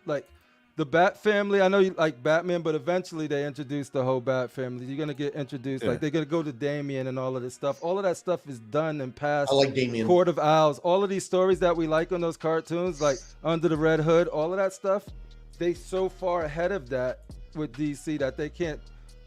the Bat family. I know you like Batman, but eventually they introduced the whole Bat family. You're gonna get introduced, they're gonna go to Damien and all of this stuff. All of that stuff is done and past. I like Damien. Court of Owls. All of these stories that we like on those cartoons, like Under the Red Hood, all of that stuff, they so far ahead of that with DC that they can't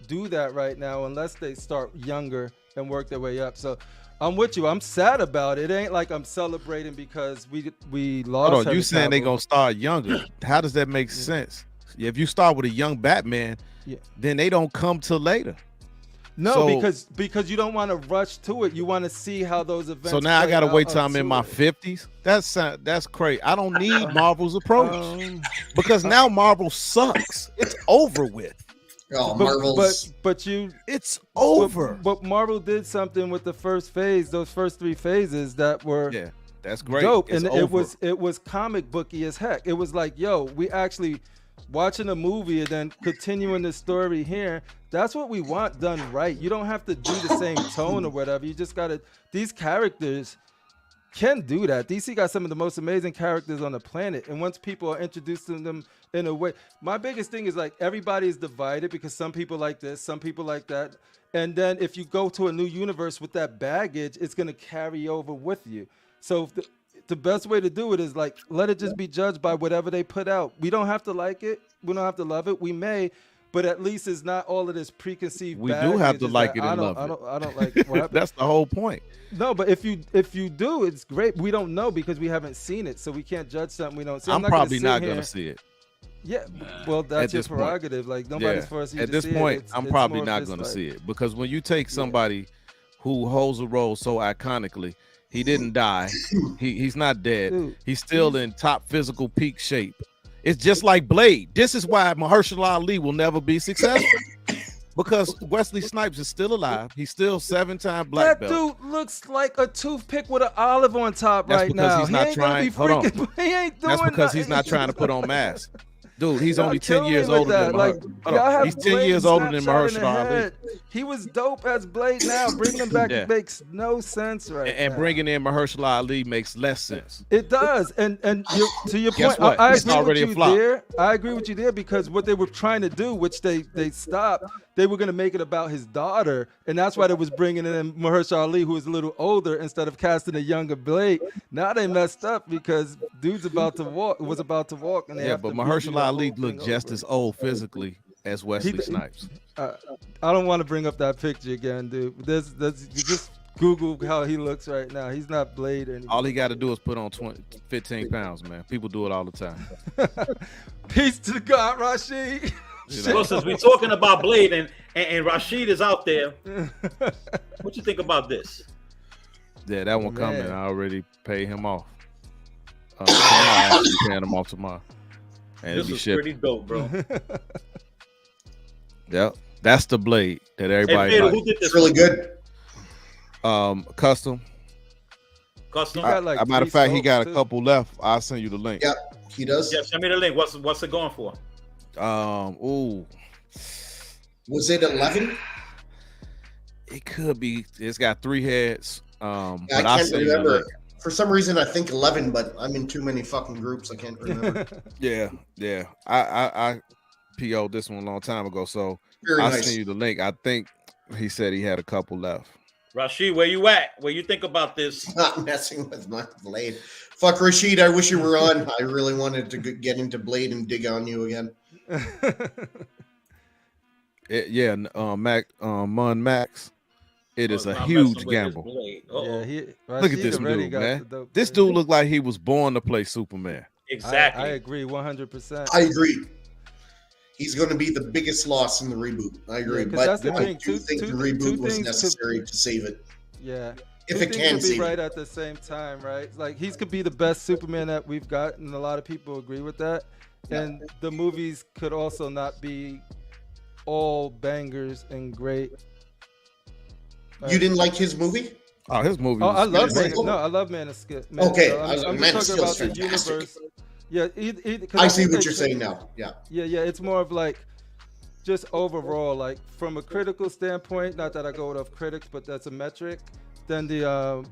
do that right now unless they start younger and work their way up. So I'm with you. I'm sad about it. It ain't like I'm celebrating because we lost. Hold on, Henry you saying they Cavill. gonna start younger? How does that make sense? If you start with a young Batman, then they don't come till later. No, So- because you don't want to rush to it. You want to see how those events. So now I gotta play wait out till I'm in my unto it. 50s. That's crazy. I don't need Marvel's approach Um, because now Marvel sucks. It's over with. Oh, Marvel's. but you It's over. But Marvel did something with the first phase, those first 3 phases that were Yeah, that's great. dope, It's and over. it was comic booky as heck. It was like, yo, we actually watching a movie and then continuing the story here. That's what we want done right. You don't have to do the same tone or whatever. You just gotta. These characters can do that. DC got some of the most amazing characters on the planet, and once people are introduced to them in a way, my biggest thing is like everybody is divided because some people like this, some people like that, and then if you go to a new universe with that baggage, it's gonna carry over with you. So the best way to do it is like let it just be judged by whatever they put out. We don't have to like it, we don't have to love it. We may, but at least it's not all of this preconceived. We do have to like it and love it. I don't like. What That's the whole point. No, but if you do, it's great. We don't know because we haven't seen it, so we can't judge something we don't see. I'm probably not gonna see it. Yeah, well, that's your prerogative. Like nobody's forcing you at to this see point, it. I'm probably not gonna see it because when you take somebody who holds a role so iconically, he didn't die, he's not dead, Dude, he's still in top physical peak shape. It's just like Blade. This is why Mahershala Ali will never be successful. Because Wesley Snipes is still alive. He's still 7-time black belt. That dude looks like a toothpick with an olive on top That's right because now. he's not trying. Hold on. He ain't doing That's because nothing. he's not trying to put on mask. Dude, he's only 10 Kill me years with older that. than Like, Hold y'all on. have He's 10 Blade years older than snapshot in the Mahershala Ali. head. He was dope as Blade now. Bringing him back makes no sense right And now. bringing in Mahershala Ali makes less sense. It does, and to your Guess point, what? I It's agree with already a you flop. there. I agree with you there because what they were trying to do, which they stopped, they were going to make it about his daughter, and that's why they was bringing in Mahershala Ali, who was a little older, instead of casting a younger Blade. Now they messed up because dude's about to walk, and they Yeah, have but to Mahershala redo the Ali whole looked thing just over. as old physically as Wesley Snipes. I don't want to bring up that picture again, dude. You just Google how he looks right now. He's not Blade anymore. All he got to do is put on 15 pounds, man. People do it all the time. Peace to God, Rashid. Well, since we're talking about Blade and Rashid is out there, what you think about this? Yeah, that one coming. Man. I already paid him off. Tomorrow, I'm actually paying him off tomorrow. And This it'll be is shipped. pretty dope, bro. Yep, that's the Blade that Hey, everybody Fader, likes. who did this? It's really good. Custom. Custom. He got like As a matter 3 of fact, he scopes, got a too. couple left. I'll send you the link. Yeah, he does. Yeah, send me the link. What's it going for? Ooh, Was it 11? it could be. It's got 3 heads. I But I'll can't send you the remember. link. For some reason, I think 11, but I'm in too many fucking groups. I can't remember. Yeah. I PO'd this one a long time ago, so Very I'll nice. send you the link. I think he said he had a couple left. Rashid, where you at? What you think about this? Not messing with my Blade. Fuck Rashid, I wish you were on. I really wanted to get into Blade and dig on you again. Max. It is a I'm huge messing with this gamble. Blade. Yeah, Look at this dude, man. This dude looked like he was born to play Superman. Exactly. I agree 100%. I agree. He's going to be the biggest loss in the reboot. I agree. Yeah, 'cause but that's the I thing. do think the reboot was necessary to save it. Yeah. If Two it things can could be save right it. at the same time, right? Like he could be the best Superman that we've got, and a lot of people agree with that. And the movies could also not be all bangers and great. You didn't like his movie? Oh, his movie. Oh, I was love great. Man. No, I love Man of Steel. Okay, I'm Man of just Steel talking is about the fantastic. universe. Yeah, 'cause I see think what they you're should- saying now. Yeah. Yeah, it's more of like just overall, like from a critical standpoint. Not that I go with critics, but that's a metric. Then the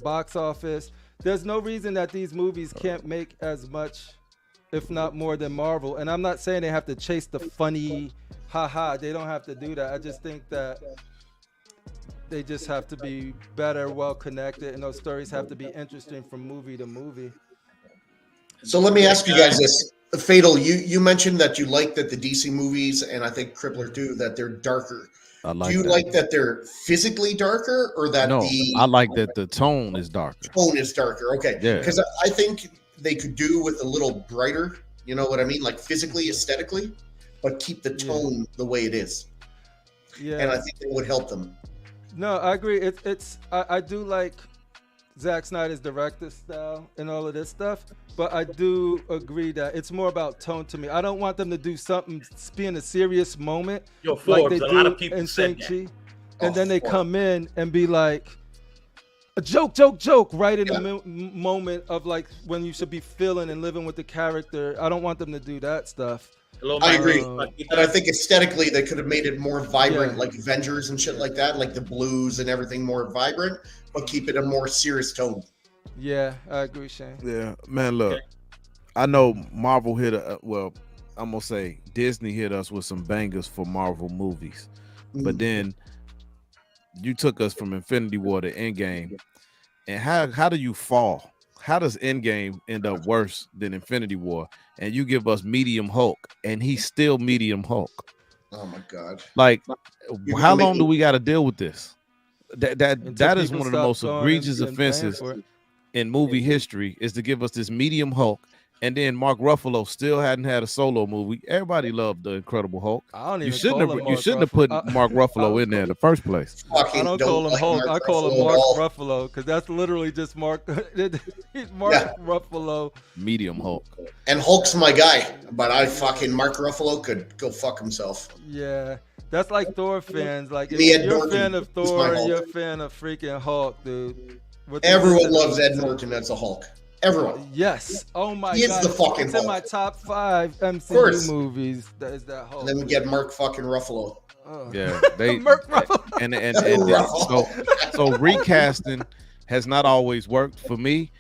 box office. There's no reason that these movies can't make as much, if not more, than Marvel. And I'm not saying they have to chase the funny, haha. They don't have to do that. I just think that they just have to be better, well connected, and those stories have to be interesting from movie to movie. So let me ask you guys this. Fatal, you mentioned that you like that the DC movies, and I think Crippler too, that they're darker. I like Do you that. like that they're physically darker or that No, the I like that the tone is darker. tone is darker? Okay. Yeah. Because I think they could do with a little brighter, you know what I mean? Like physically, aesthetically, but keep the tone the way it is. Yeah. And I think it would help them. No, I agree. I do like Zack Snyder's director style and all of this stuff, but I do agree that it's more about tone to me. I don't want them to do something being a serious moment Yo, like Forbes, they a do lot of people in said Shang-Chi, that. and then they come in and be like, a joke right in the moment of like when you should be feeling and living with the character. I don't want them to do that stuff. I agree, but I think aesthetically they could have made it more vibrant, like Avengers and shit like that, like the blues and everything more vibrant, but keep it a more serious tone. Yeah, I agree, Shane. Yeah, man, look, I know Marvel hit well, I'm gonna say Disney hit us with some bangers for Marvel movies, but then you took us from Infinity War to Endgame, and how do you fall? How does Endgame end up worse than Infinity War? And you give us Medium Hulk, and he's still Medium Hulk. Oh my God! Like, how long do we got to deal with this? That is one of the most egregious offenses in movie history, is to give us this Medium Hulk. And then Mark Ruffalo still hadn't had a solo movie. Everybody loved the Incredible Hulk. You shouldn't have put Mark Ruffalo in there in the first place. I don't call him Hulk. I call him Mark Ruffalo, because that's literally just Mark. Ruffalo. Medium Hulk. And Hulk's my guy, but Mark Ruffalo could go fuck himself. Yeah, that's like Thor fans. Like if you're a fan of Thor, you're a fan of freaking Hulk, dude. Everyone loves Ed Norton as a Hulk. Everyone. Yes. Oh my God. He is the fucking It's Hulk. in my top 5 MCU movies. That is that Hulk. And then we get Mark fucking Ruffalo. Yeah, they Mark Ruffalo. And so recasting has not always worked for me.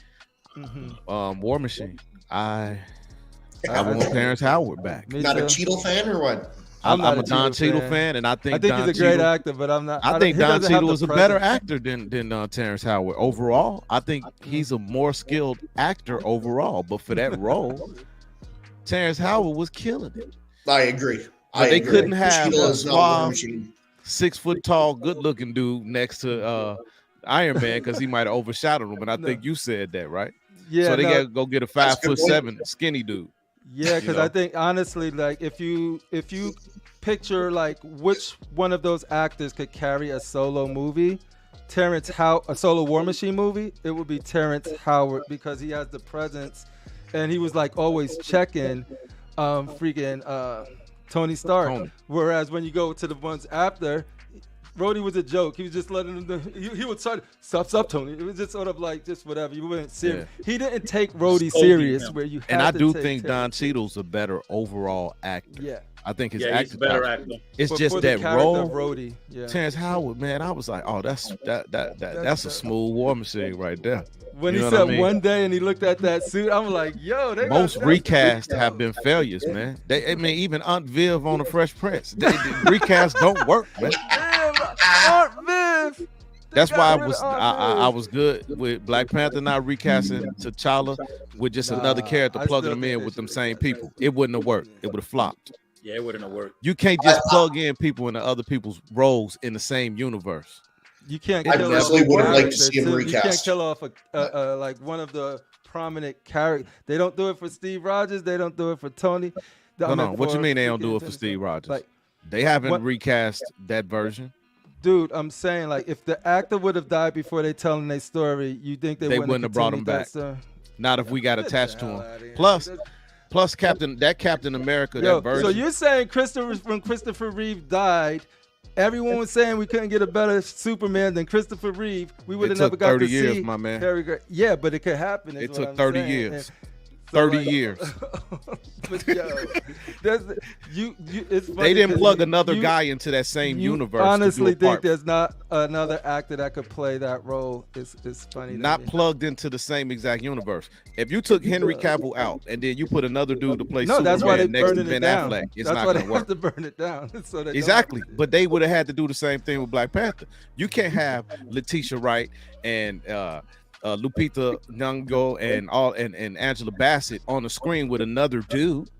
War Machine. I want Terrence Howard back. Not a Cheadle fan or what? I'm a Don Cheadle fan, and I think he's Don a great actor, but I'm not. I think Don Cheadle is a better actor than Terrence Howard overall. I think he's a more skilled actor overall, but for that role, Terrence Howard was killing it. I agree. They couldn't have a suave, 6 foot tall, good looking dude next to Iron Man, because he might have overshadowed him. And I think you said that, right? Yeah. So they got to go get a 5'7" skinny dude. Yeah, because I think honestly, like if you picture like which one of those actors could carry a solo movie, a solo War Machine movie, it would be Terrence Howard, because he has the presence, and he was like always checking, Tony Stark. Whereas when you go to the ones after, Rhodey was a joke. He was just letting them. He would start, stop, Tony. It was just sort of like just whatever. You weren't serious. Yeah. He didn't take Rhodey serious. Where you. And I do think Don Cheadle's a better overall actor. Yeah. I think his he's a better actor. It's just that role. Of Rhodey. Yeah. Terrence Howard, man, I was like, oh, that's a smooth War Machine right there. When he said one day and he looked at that suit, I'm like, yo, most recasts have been failures, man. Even Aunt Viv on the Fresh Prince, recasts don't work, man. Aunt Viv. That's why I was good with Black Panther not recasting T'Challa with just another character, plugging them in with them same people. It wouldn't have worked. It would have flopped. Yeah, it wouldn't have worked. You can't just plug in people into other people's roles in the same universe. You can't. I personally would have liked to see him recast. You can't kill off like one of the prominent characters. They don't do it for Steve Rogers. They don't do it for Tony. No. What you mean they don't do it for Steve Rogers? Like, they haven't recast that version. Dude, I'm saying, like, if the actor would have died before they telling their story, you think they wouldn't have brought him back? Not if we got attached to him. Plus Captain America, that version. So you're saying when Christopher Reeve died, everyone was saying we couldn't get a better Superman than Christopher Reeve. We would have never got to see 30 years, my man. Yeah, but it could happen. It took 30 years. 30 years. But it's funny, they didn't plug another guy into that same universe. Honestly, think there's not another actor that could play that role. It's funny. Not plugged into the same exact universe. If you took Henry Cavill out and then you put another dude to play Superman that's why they next to burning Ben it down. Affleck, it's that's not why going to work. Have to burn it down. So exactly. But they would have had to do the same thing with Black Panther. You can't have Letitia Wright and Lupita Nyong'o and Angela Bassett on the screen with another dude.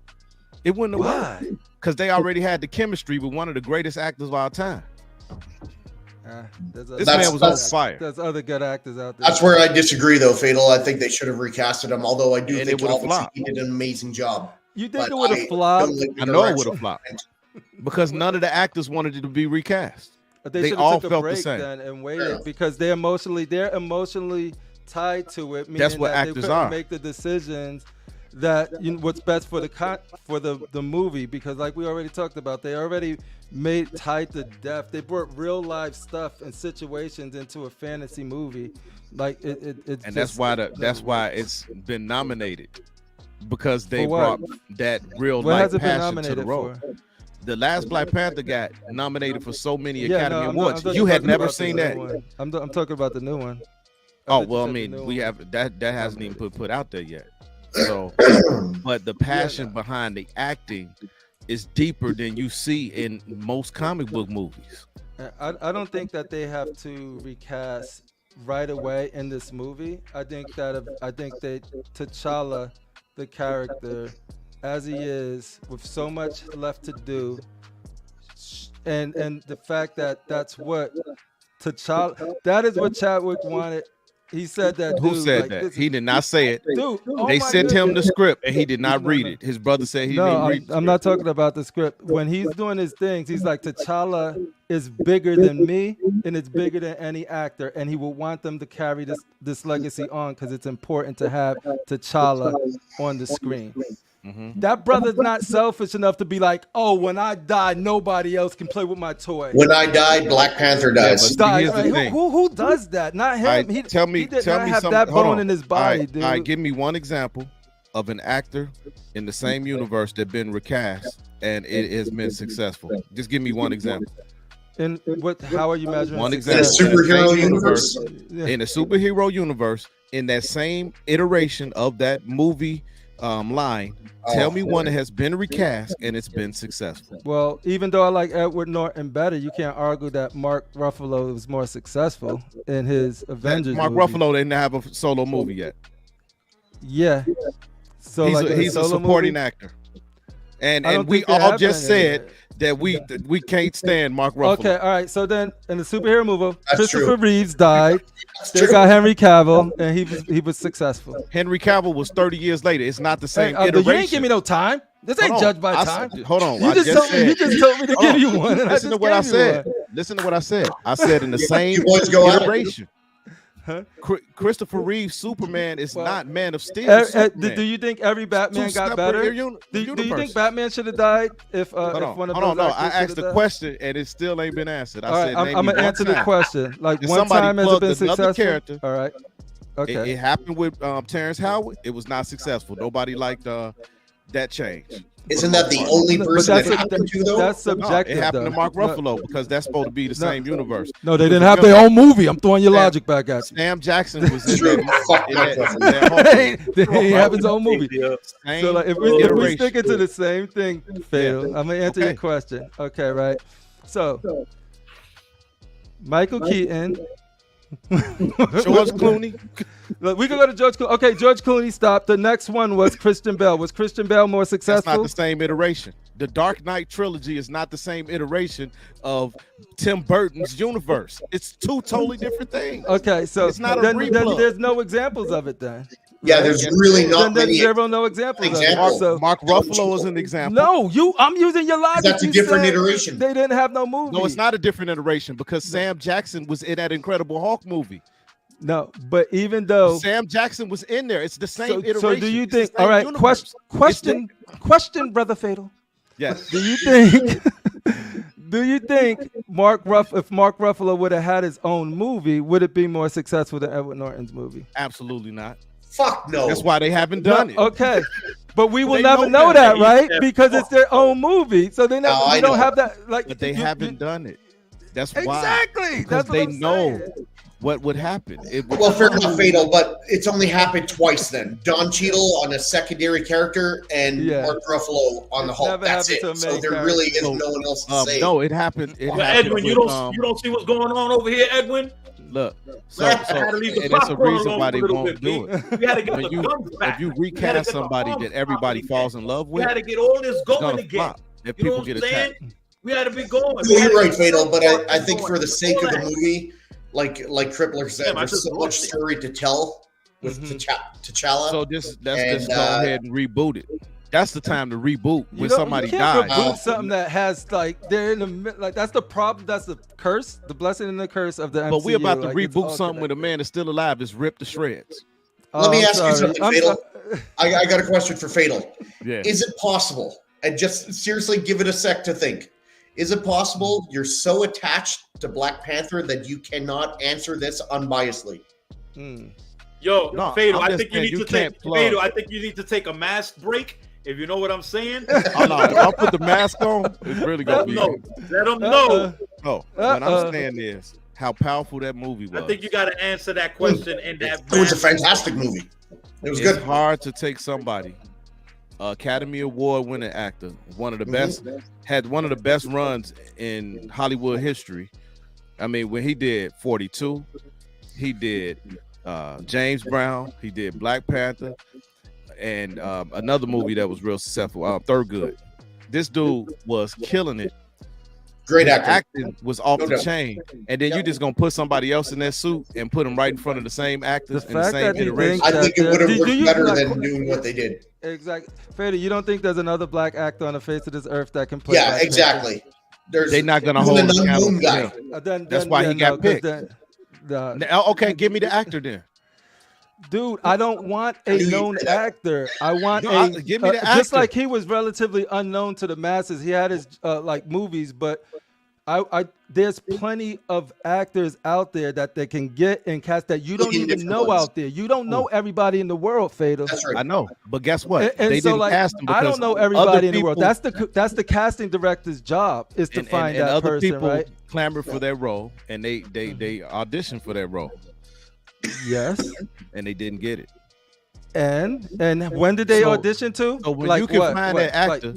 It wouldn't have worked because they already had the chemistry with one of the greatest actors of all time. This man was on fire. There's other good actors out there. That's where I disagree, though, Fatal. I think they should have recasted him, although I do think he did an amazing job. You think it would have flopped? I know it would have flopped because none of the actors wanted it to be recast. But they all took a break then and waited because they're emotionally tied to it. That's what that actors they are. Make the decisions that what's best for the movie, because like we already talked about, they already made tied to death. They brought real life stuff and situations into a fantasy movie, like it's and just, that's why it's been nominated, because they brought that real life passion to the role. The last Black Panther got nominated for so many Academy Awards. You had never seen that. I'm talking about the new one. Oh well, I mean, we have that hasn't even put out there yet. So, but the passion behind the acting is deeper than you see in most comic book movies. I don't think that they have to recast right away in this movie. I think T'Challa, the character, as he is, with so much left to do, and the fact that that's what T'Challa, that is what Chadwick wanted. He said that. Who said that? He did not say it. Dude, they sent him the script and he did not read it. His brother said he didn't read it. I'm not talking about the script. When he's doing his things, he's like, T'Challa is bigger than me and it's bigger than any actor, and he will want them to carry this legacy on because it's important to have T'Challa on the screen. That brother's not selfish enough to be like, oh, when I die, nobody else can play with my toy. When I die, Black Panther dies. Who does that? Not him. Right, he tell me did not have something. that bone in his body, dude. All right, give me one example of an actor in the same universe that been recast and it has been successful. Just give me one example. And how are you measuring one success? example? In a superhero universe? In a superhero universe, in that same iteration of that movie line, tell me one that has been recast and it's been successful. Well, even though I like Edward Norton better, you can't argue that Mark Ruffalo was more successful in his Avengers Mark movie. Ruffalo didn't have a solo movie yet. Yeah. So he's a supporting actor. And we all just said that we can't stand Mark Ruffalo. Okay, all right. So then in the superhero movie, That's Christopher true. Reeves died. They got Henry Cavill, and he was successful. Henry Cavill was 30 years later. It's not the same iteration. You ain't give me no time. This ain't judged by time. Hold on. You just told me to give you one. And Listen to what I said. Listen to what I said. I said in the same iteration. Huh? Christopher Reeve's Superman is not Man of Steel. Do you think every Batman got better? Do you think Batman should have died if one of those No, I asked the question and it still ain't been answered. I said, I'm gonna answer the question. Like, if one time has it been successful? Character, all right. Okay. It happened with Terrence Howard. It was not successful. Nobody liked that change. Isn't that the only person that happened to, though? That's subjective. It happened to Mark Ruffalo because that's supposed to be the same universe. No, they didn't have their own movie. I'm throwing your logic back at you. Sam Jackson was in They ain't have his own movie. So like, if we stick it to the same thing, Fatal, I'm gonna answer your question. Okay, right. So Michael Keaton. George Clooney. Look, we can go to George Clooney. Okay, George Clooney stopped. The next one was Christian Bale. Was Christian Bale more successful? That's not the same iteration. The Dark Knight trilogy is not the same iteration of Tim Burton's universe. It's two totally different things. Okay, so it's not then there's no examples of it then. Yeah, there's really not many. No examples. Mark Ruffalo is an example. No, I'm using your logic. That's a different iteration. They didn't have no movie. No, it's not a different iteration because Sam Jackson was in that Incredible Hulk movie. No, but even though Sam Jackson was in there, it's the same iteration. So do you think? All right, question, Brother Fatal. Yes. Do you think if Mark Ruffalo would have had his own movie, would it be more successful than Edward Norton's movie? Absolutely not. Fuck no. That's why they haven't done it. Okay. But we will never know that, right? Because it's their own movie. So they don't have that. Like, but they haven't done it. That's why. Exactly. That's what they know what would happen. Well, fair enough, Fatal, but it's only happened twice then. Don Cheadle on a secondary character and Mark Ruffalo on the Hulk. That's it. So there really is no one else to say. No, it happened. Edwin, you don't see what's going on over here, Edwin? Look, and it's a reason why they won't do it. If you recast somebody that everybody falls in love with, we had to get all this going again. If people get attacked, we had to be going. You're right, Fatal, but I think for the sake of the movie, like Crippler said, there's so much story to tell with T'Challa. So let's just go ahead and reboot it. That's the time to reboot when somebody dies. dies. Reboot something that has they're in the that's the problem. That's the curse, the blessing and the curse of the MCU. But we're about to reboot something when a man is still alive, is ripped to shreds. Let me I'm ask you sorry. something, Fatal. I got a question for Fatal. Yeah. Is it possible, and just seriously give it a sec to think, is it possible you're so attached to Black Panther that you cannot answer this unbiasedly? Yo, No, Fatal, I'm I just think you saying need you to take can't plug. Fatal, I think you need to take a mask break. If you know what I'm saying. Oh no, if I put the mask on, it's really gonna be. No, let them know. No, what I'm saying is how powerful that movie was. I think you got to answer that question in that. It was a fantastic movie. It was It's good. hard to take somebody, Academy Award winning actor, one of the best, had one of the best runs in Hollywood history. I mean, when he did 42, he did James Brown, he did Black Panther, and another movie that was real successful, Thurgood. This dude was killing it. Great His actor. acting was off No the doubt. chain, and then you just gonna put somebody else in that suit and put them right in front of the same actors The in the fact same that he iteration. thinks I think it that would have do worked you better like- than doing what they did. Exactly. Fader, you don't think there's another black actor on the face of this earth that can play? Yeah, Black exactly. There's They're not gonna even hold an him accountable unknown for guy. him. Then, That's why he got 'cause picked. Okay, give me the actor then. Dude, I don't want a known actor. I want No, give me the just actor. like he was relatively unknown to the masses. He had his like movies, but I there's plenty of actors out there that they can get and cast that you don't Looking even different know ones. out there. You don't know everybody in the world, Fatal. That's I right. know, but guess what? And They so, didn't like, cast him because I don't know other everybody in the world. people- That's the casting director's job is to find and that other person, people right? clamored for that role, and they auditioned for that role, Yes. and they didn't get it. And when did they So- audition to? So when you can find that like actor,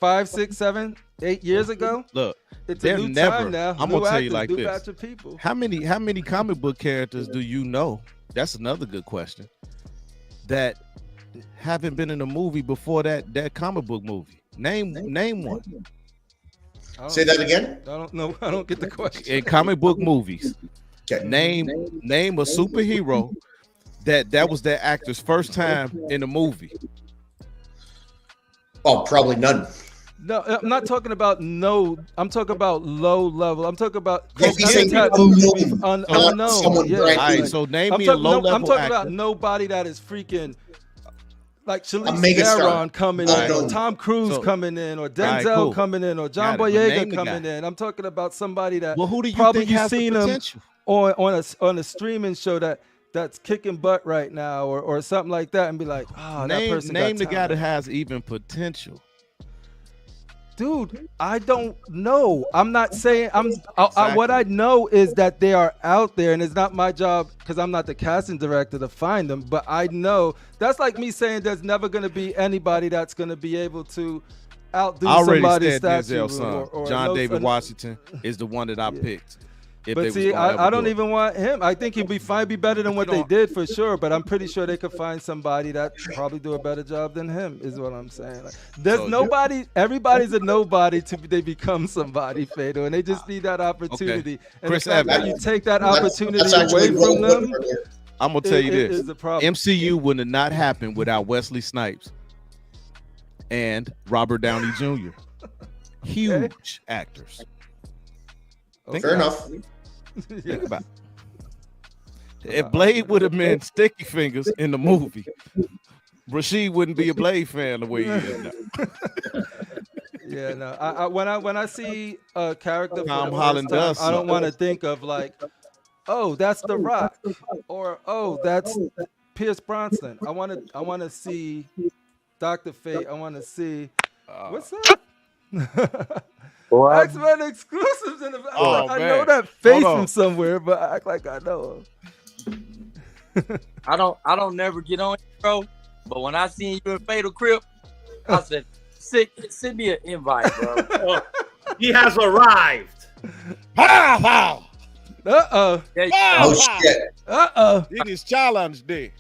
5, 6, 7, 8 years ago? look, It's they're a new never. time now. I'm New gonna tell you actors, like new this: batch of people. how many comic book characters do you know? That's another good question. That haven't been in a movie before that comic book movie. Name one. I don't- Say that again. I don't know. I don't get the question. In comic book movies. Okay. Name a superhero that was that actor's first time in a movie. Oh, probably none. No, I'm not talking about no. I'm talking about low level. I'm talking about Yeah, he's saying unknown. unknown, not someone Yeah, brand All right, new. so name I'm me a talking, low no, I'm level talking actor. about nobody that is freaking like A Charlize megastar. Theron coming in, or Unknown. Tom Cruise So- coming in, or right, Denzel cool. coming in, or John Got it, but Boyega name the coming guy. in. I'm talking about somebody that Well, who do you probably think you've has the seen him potential? on a streaming show that's kicking butt right now, or something like that, and be like, oh, that person Name got the guy talent. that has even potential. Dude, I don't know. I'm not saying what I know is that they are out there, and it's not my job because I'm not the casting director to find them. But I know that's like me saying there's never going to be anybody that's going to be able to outdo I already somebody's said statue. Denzel's son, or John no- David Washington, is the one that I picked. If they But was see, gonna ever I don't do it. even want him. I think he'd be fine, be better than what they did for sure. But I'm pretty sure they could find somebody that probably do a better job than him. Is what I'm saying. Like, there's So- nobody. Everybody's a nobody to they become somebody, Fatal, and they just need that opportunity. And Chris the fact that Evans. you take that That's opportunity actually away well from put them right there. I'm gonna tell you this: is the problem. MCU would have not happened without Wesley Snipes and Robert Downey Jr. Huge actors. Think Fair about enough. Yeah. Think about it. If Blade would have been Sticky Fingers in the movie, Rashid wouldn't be a Blade fan the way he is now. Yeah, no. I when I see a character for Tom the Holland first time, does I don't suck. want to think of like, oh, that's The Rock, or oh, that's Pierce Bronson. I want to see Dr. Fate. I want to see what's up. X-Men exclusives in the back. Oh, I man. know that face Hold on. from somewhere, but I act like I know him. I don't never get on, bro. But when I seen you in Fatal Crib, I said, send me an invite, bro. He has arrived. Pow! Uh-oh. There you Oh go. shit! Uh-oh. It is challenge day.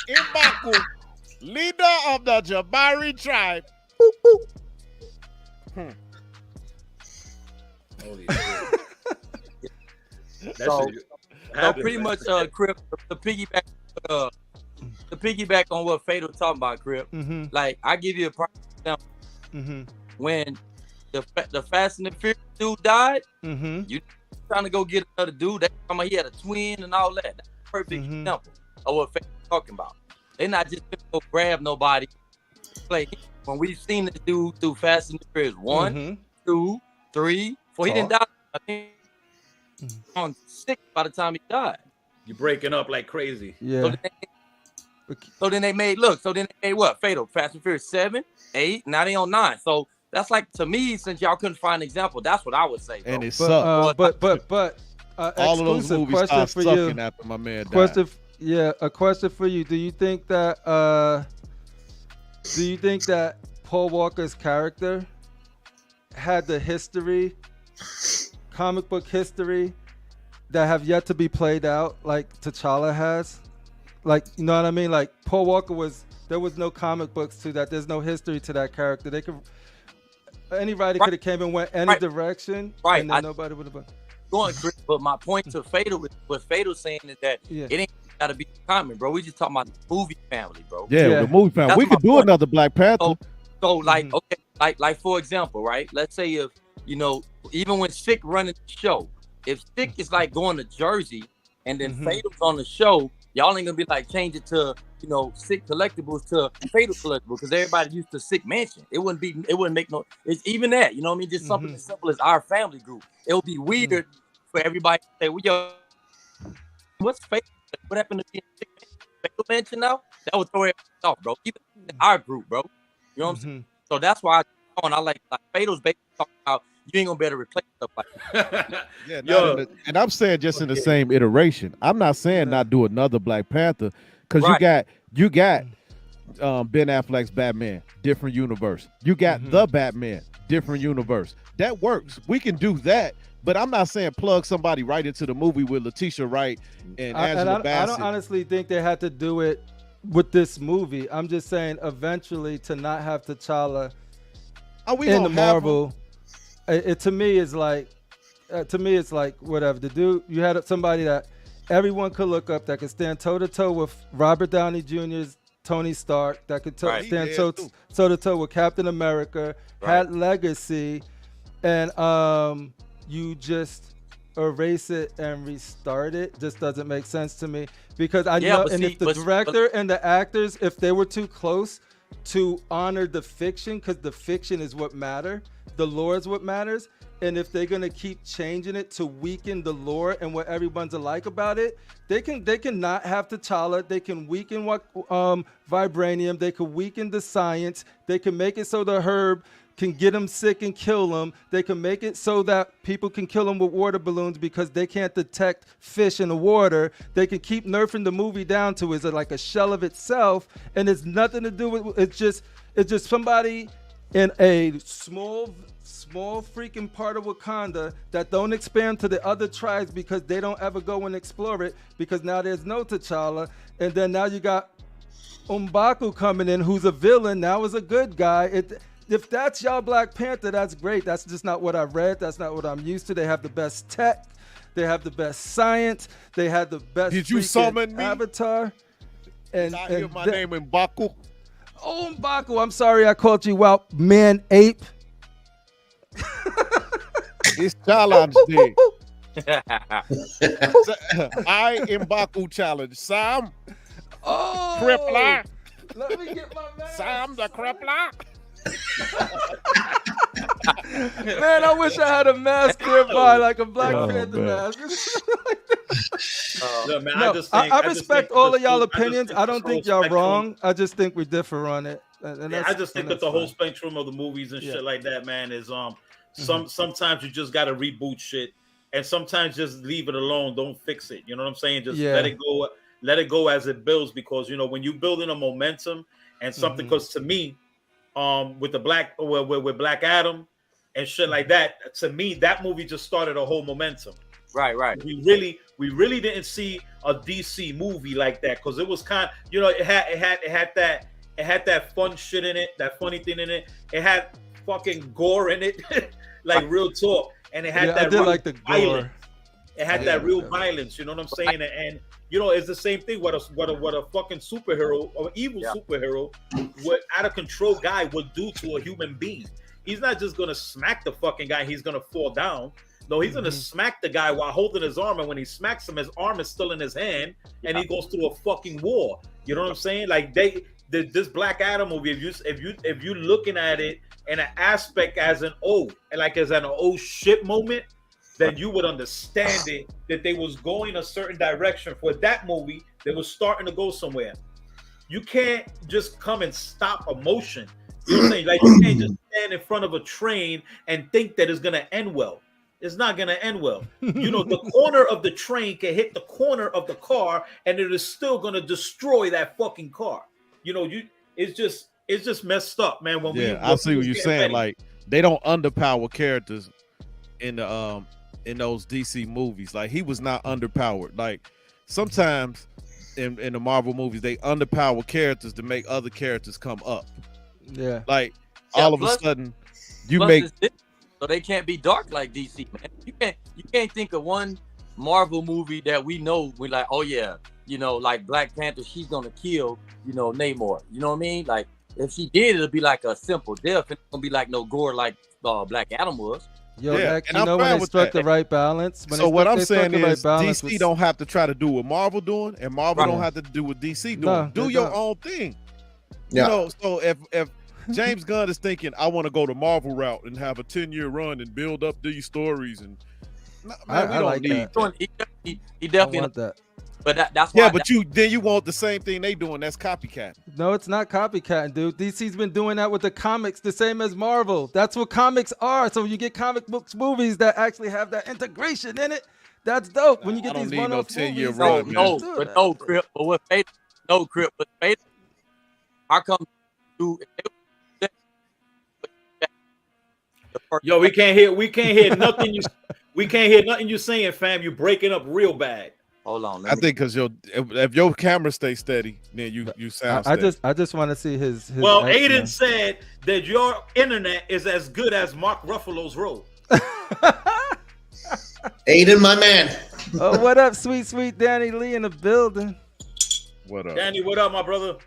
Imbaku, leader of the Jabari tribe. Holy shit. That So, shit So happened, pretty man. much, Crip, the piggyback on what Fatal talking about, Crip. Mm-hmm. Like, I give you a prime example. Mm-hmm. When the Fast and the Furious dude died, Mm-hmm. trying to go get another dude. They talking about he had a twin and all that. perfect example of what Fade's talking about. They're not just gonna go grab nobody, play him. When we've seen this dude through Fast and the Furious 1, 2, 3, 4. He didn't die. I think on 6 by the time he died. You're breaking up like crazy. Yeah. So then they made what? Fatal, Fast and Furious 7, 8. Now they on 9. So that's like, to me, since y'all couldn't find an example, that's what I would say. Bro. And it sucked. But all of those movies question started for sucking you. after my man died. A question for you. Do you think that Paul Walker's character had the history, comic book history, that have yet to be played out like T'Challa has? Like, you know what I mean? Like, Paul Walker there was no comic books to that. There's no history to that character. Any writer could have came and went any direction, and then nobody would have been going. But my point to Fatal, what Fatal's saying is that it ain't gotta be common, bro. We just talking about the movie family, bro. Yeah. The movie family. We could do another Black Panther. So like, okay, like for example, right? Let's say if, you know, even when Sick running the show, if Sick is like going to Jersey and then Fatal's on the show, y'all ain't gonna be like, change it to, you know, Sick Collectibles to Fatal Collectibles, because everybody used to Sick Mansion. It wouldn't make no, it's even that, you know what I mean? Just something as simple as our family group. It would be weird for everybody to say, well, yo, what's Fatal? What happened to being Sick Mansion now? That would throw everything off, bro. Even our group, bro. You know what I'm saying? So that's why I like Fatal's basically talking about, you ain't gonna be able to replace stuff like that. And I'm saying just in the same iteration. I'm not saying not do another Black Panther, because you got Ben Affleck's Batman, different universe. You got the Batman, different universe. That works. We can do that. But I'm not saying plug somebody right into the movie with Letitia Wright and Angela Bassett. I don't honestly think they had to do it with this movie. I'm just saying eventually to not have T'Challa in the Marvel. To me it's like whatever. The dude, you had somebody that everyone could look up, that could stand toe to toe with Robert Downey Jr.'s Tony Stark, that could stand toe to toe with Captain America, had legacy, and you just erase it and restart it. Just doesn't make sense to me, because I know, and if the director and the actors, if they were too close to honor the fiction, because the fiction is what matter, the lore is what matters, and if they're gonna keep changing it to weaken the lore and what everyone's alike about it, they can not have T'Challa. They can weaken vibranium. They can weaken the science. They can make it so the herb can get him sick and kill him. They can make it so that people can kill him with water balloons because they can't detect fish in the water. They can keep nerfing the movie down to is it like a shell of itself, and it's nothing to do with it's just somebody in a small freaking part of Wakanda that don't expand to the other tribes because they don't ever go and explore it, because now there's no T'Challa, and then now you got M'Baku coming in, who's a villain, now is a good guy. If that's y'all Black Panther, that's great. That's just not what I read. That's not what I'm used to. They have the best tech. They have the best science. They had the best. Did you summon me? Avatar. And I hear my name in M'Baku. Oh, M'Baku, I'm sorry I called you out, man ape. It's challenge day. I M'Baku challenge. Sam. Oh. Crippler. Let me get my man. Sam the Crippler. Man, I wish I had a mask by like a Black Panther mask. I respect all of y'all opinions. I don't think y'all wrong. I just think we differ on it. I just think that the whole spectrum of the movies and shit like that, man, is sometimes you just gotta reboot shit, and sometimes just leave it alone. Don't fix it. You know what I'm saying? Just let it go. Let it go as it builds, because you know when you building a momentum and something. Because to me, with Black Adam and shit like that, to me that movie just started a whole momentum. Right. We really didn't see a DC movie like that, because it was kind of, you know, it had that fun shit in it, that funny thing in it. It had fucking gore in it, like real talk, and it had that real like the violence. It had that real violence. You know what I'm saying? And you know, it's the same thing. What a fucking superhero or evil superhero, what out of control guy would do to a human being. He's not just gonna smack the fucking guy. He's gonna fall down. No, he's gonna smack the guy while holding his arm, and when he smacks him, his arm is still in his hand, and he goes through a fucking war. You know what I'm saying? Like this Black Adam movie, if you looking at it in an aspect as an as an oh shit moment, then you would understand it that they was going a certain direction for that movie. They was starting to go somewhere. You can't just come and stop emotion. You know what I'm saying? Like, you can't just stand in front of a train and think that it's gonna end well. It's not gonna end well. You know, the corner of the train can hit the corner of the car, and it is still gonna destroy that fucking car. You know, it's just messed up, man. I see what you're saying. Ready. Like, they don't underpower characters in the in those DC movies. Like, he was not underpowered. Like, sometimes in the Marvel movies, they underpower characters to make other characters come up. Yeah. Like, all of a sudden, so they can't be dark like DC, man. You can't think of one Marvel movie that we know we're like, oh yeah, you know, like Black Panther, she's gonna kill, you know, Namor. You know what I mean? Like, if she did, it'll be like a simple death. It's gonna be like no gore like Black Adam was. Yo, Mac, you know when they struck the right balance? So what I'm saying is DC don't have to try to do what Marvel doing, and Marvel don't have to do what DC doing. No, do your own thing. Yeah. You know, so if James Gunn is thinking, I want to go the Marvel route and have a 10-year run and build up these stories, and man, I don't need that. He definitely want that. But that's why. Yeah, but you want the same thing they doing. That's copycat. No, it's not copycat, dude. DC's been doing that with the comics, the same as Marvel. That's what comics are. So you get comic books movies that actually have that integration in it. That's dope. When you get these one-off movies, run, no, Crip. But what Fader? No, Crip. But Fader. How come? Yo, we can't hear nothing you saying, fam. You're breaking up real bad. Hold on. I think because if your camera stays steady, then you sound steady. I just want to see his Well, Aiden said that your internet is as good as Mark Ruffalo's road. Aiden, my man. Oh, what up, sweet Danny Lee in the building? What up, Danny? What up, my brother?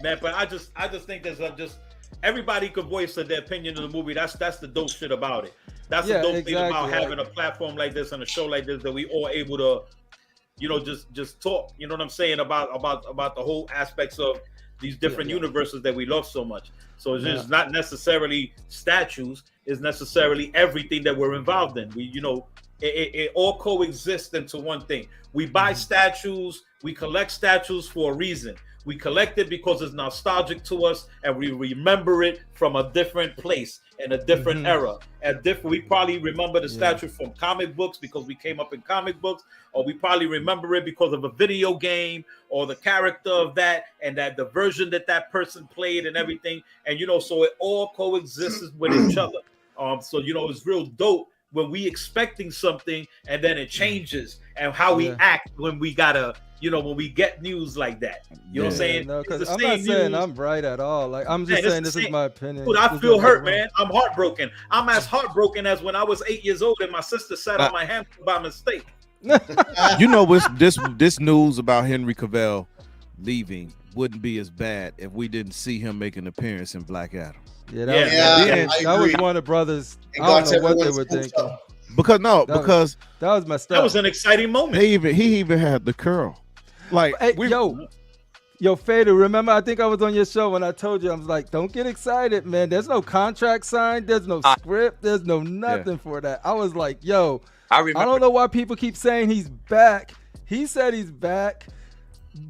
Man, but I just think there's just everybody could voice their opinion of the movie. That's the dope shit about it. That's the dope thing about having a platform like this and a show like this, that we all able to, you know, just talk. You know what I'm saying about the whole aspects of these different universes that we love so much. So it's just not necessarily statues; it's necessarily everything that we're involved in. We, you know, it all coexists into one thing. We buy statues, we collect statues for a reason. We collect it because it's nostalgic to us, and we remember it from a different place in a different era. We probably remember the statue from comic books because we came up in comic books, or we probably remember it because of a video game or the character of that, and that the version that person played and everything. And you know, so it all coexists with each other. So you know, it's real dope when we expecting something and then it changes, and how we act when we gotta. You know, when we get news like that, you know what I'm saying? No, because I'm not saying I'm right at all. Like, I'm just saying this is my opinion. Dude, I feel hurt, man. I'm heartbroken. I'm as heartbroken as when I was 8 years old and my sister sat on my hand by mistake. You know, this news about Henry Cavill leaving wouldn't be as bad if we didn't see him make an appearance in Black Adam. That was Warner Brothers. I don't know what they were thinking. Because that was messed up. That was an exciting moment. He even had the curl. Like, hey, yo, Fader, remember, I think I was on your show when I told you, I was like, don't get excited, man. There's no contract signed. There's no script. There's no nothing for that. I was like, yo, I don't know why people keep saying he's back. He said he's back,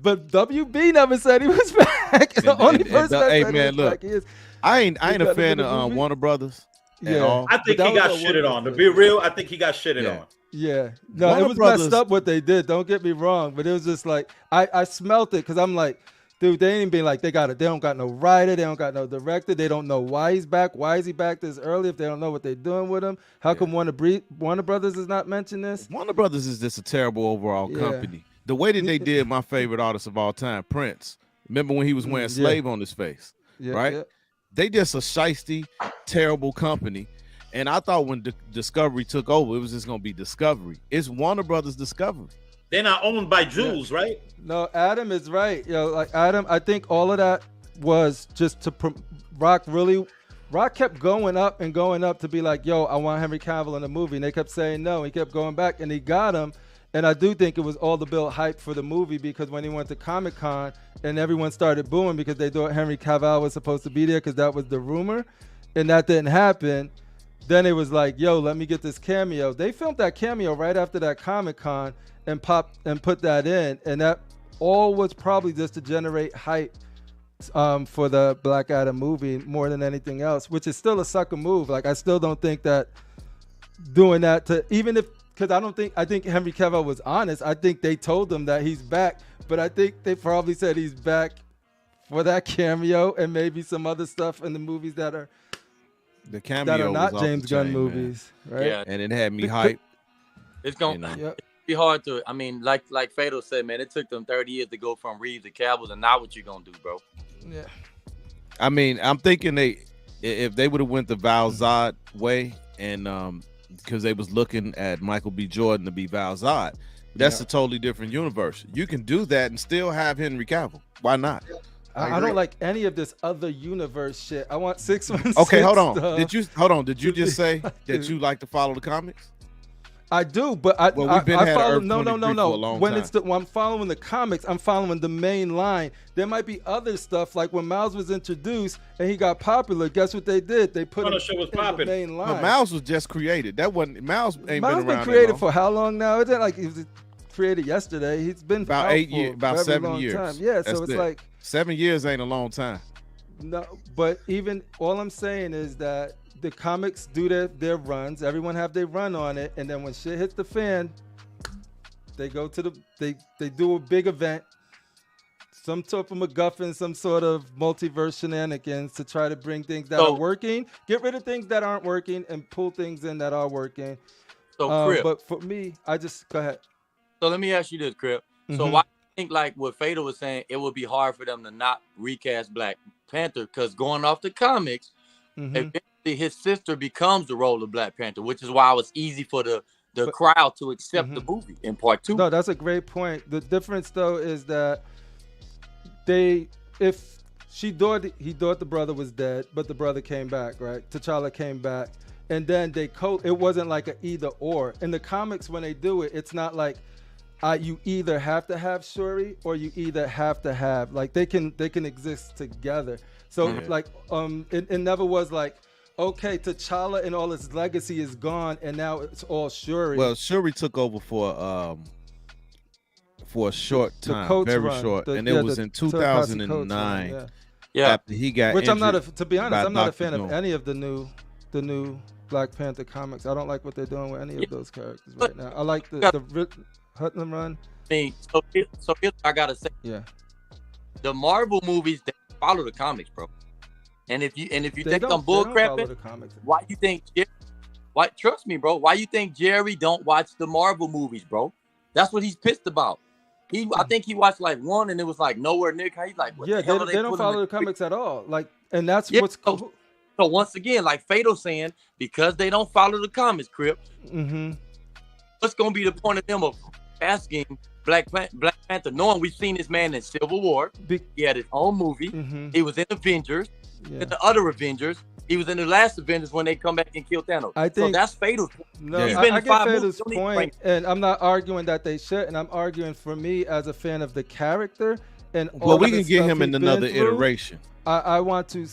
but WB never said he was back. The only person that said he was back is. I ain't a fan of Warner Brothers. Yeah, I think he got shitted on. To be real, I think he got shitted on. Yeah, no, it was messed up what they did. Don't get me wrong, but it was just like I smelt it because I'm like, dude, they ain't been like they don't got no writer, they don't got no director, they don't know why he's back. Why is he back this early if they don't know what they're doing with him? How come Warner Brothers is not mentioning this? Warner Brothers is just a terrible overall company. The way that they did my favorite artist of all time, Prince. Remember when he was wearing Slave on his face, right? Yeah. They just a shiesty, terrible company. And I thought when Discovery took over, it was just going to be Discovery. It's Warner Brothers Discovery. They're not owned by Jules, right? No, Adam is right. Like Adam, I think all of that was just to Rock really Rock kept going up and going up to be like, yo, I want Henry Cavill in the movie. And they kept saying no. He kept going back, and he got him. And I do think it was all to build hype for the movie, because when he went to Comic-Con and everyone started booing because they thought Henry Cavill was supposed to be there because that was the rumor, and that didn't happen, then it was like, yo, let me get this cameo. They filmed that cameo right after that Comic-Con and put that in, and that all was probably just to generate hype for the Black Adam movie more than anything else, which is still a sucker move. Like, I still don't think that doing that to, even if, because I think Henry Cavill was honest. I think they told him that he's back, but I think they probably said he's back for that cameo and maybe some other stuff in the movies that are the cameo that are not was off James the Gunn chain, movies, man. right? Yeah. And it had me hyped. It's gonna You know? be hard to. I mean, like Fado said, man, it took them 30 years to go from Reeves to Cavill, and now what you gonna do, bro? Yeah. I mean, I'm thinking if they would have went the Val Zod way, and because they was looking at Michael B. Jordan to be Val Zod, that's a totally different universe. You can do that and still have Henry Cavill. Why not? I don't like any of this other universe shit. I want 616. Okay, hold on. Stuff. Did you just say that you like to follow the comics? I do, but I follow. No. When I'm following the comics, I'm following the main line. There might be other stuff, like when Miles was introduced and he got popular. Guess what they did? They put him in the main line. But Miles was just created. Miles ain't Miles been around created for how long now? It's not like he was created yesterday. He's been about 8 years, about 7 years. Time. Yeah, That's so it's like 7 years ain't a long time. No, but even all I'm saying is that the comics do their runs. Everyone have their run on it, and then when shit hits the fan, they go to they do a big event, some type of MacGuffin, some sort of multiverse shenanigans to try to bring things that are working, get rid of things that aren't working, and pull things in that are working. So, Crip, but for me, I just go ahead. So let me ask you this, Crip. So why do you think, like what Fado was saying, it would be hard for them to not recast Black Panther? Because going off the comics, eventually his sister becomes the role of Black Panther, which is why it was easy for the crowd to accept the movie in part 2. No, that's a great point. The difference though is that he thought the brother was dead, but the brother came back, right? T'Challa came back, and then it wasn't like an either or. In the comics, when they do it, it's not like you either have to have Shuri or you either have to have, like, they can exist together. So like it never was like, okay, T'Challa and all his legacy is gone, and now it's all Shuri. Well, Shuri took over for a short time, very short, and it was in 2009. Yeah, after he got which injured, to be honest, I'm not a fan Doom. of any of the new Black Panther comics. I don't like what they're doing with any of those characters right now. I like the Hutton run. I mean, so here's what I gotta say. Yeah, the Marvel movies, they follow the comics, bro. And if you think I'm bullcrapping, why you think? Why, trust me, bro. Why you think Jerry don't watch the Marvel movies, bro? That's what he's pissed about. I think he watched like one, and it was like nowhere near. He's like, what the hell they don't follow the comics at all. Like, and that's what's cool. So once again, like Fado saying, because they don't follow the comics, Crip. What's gonna be the point of them of asking Black Panther, knowing we've seen this man in Civil War? He had his own movie. He was in Avengers. In the other Avengers. He was in the last Avengers when they come back and kill Thanos. I think so. That's Fado's point. No, I get Fado's point, and I'm not arguing that they should, and I'm arguing for me as a fan of the character. And well, we can get him in another iteration. I want to.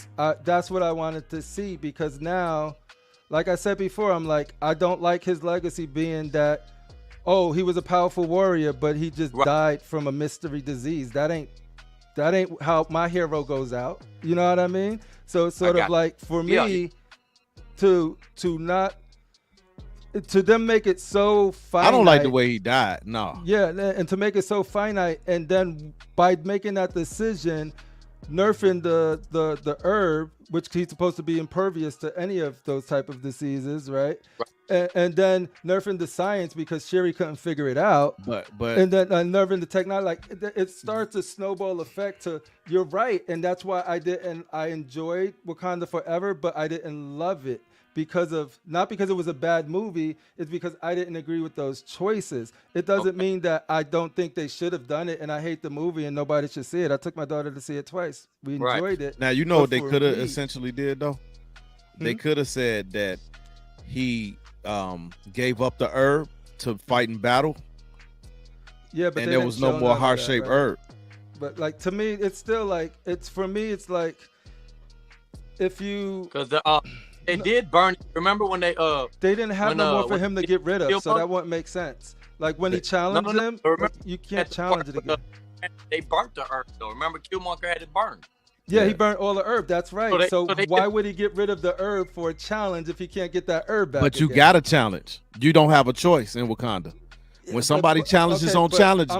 That's what I wanted to see, because now, like I said before, I'm like, I don't like his legacy being that, oh, he was a powerful warrior, but he just died from a mystery disease. That ain't how my hero goes out. You know what I mean? So it's sort of like, for me, to them make it so finite. I don't like the way he died. No. Yeah, and to make it so finite, and then by making that decision, nerfing the herb, which he's supposed to be impervious to any of those type of diseases, right? And then nerfing the science because Shuri couldn't figure it out. But and then nerfing the technology, like it starts a snowball effect to, you're right, and that's why I enjoyed Wakanda Forever, but I didn't love it not because it was a bad movie. It's because I didn't agree with those choices. It doesn't mean that I don't think they should have done it, and I hate the movie and nobody should see it. I took my daughter to see it twice. We enjoyed it. Now you know what they could have essentially did though. they could have said that he gave up the herb to fight in battle. Yeah, but and they there didn't was no show more none of heart-shaped that, right? herb. But like to me, it's still like for me, it's like if you Because they did burn. Remember when they didn't have when, no more for when him to get rid of, so Killmonger- that wouldn't make sense. Like when he challenged him, remember you can't at the challenge part it again. where, they burnt the herb though. Remember Killmonger had it burned. Yeah, he Yeah. burnt all the herb. That's right. So they why did- would he get rid of the herb for a challenge if he can't get that herb back? But you again? got a challenge. You don't have a choice in Wakanda. Yeah, When somebody challenges on but challenge,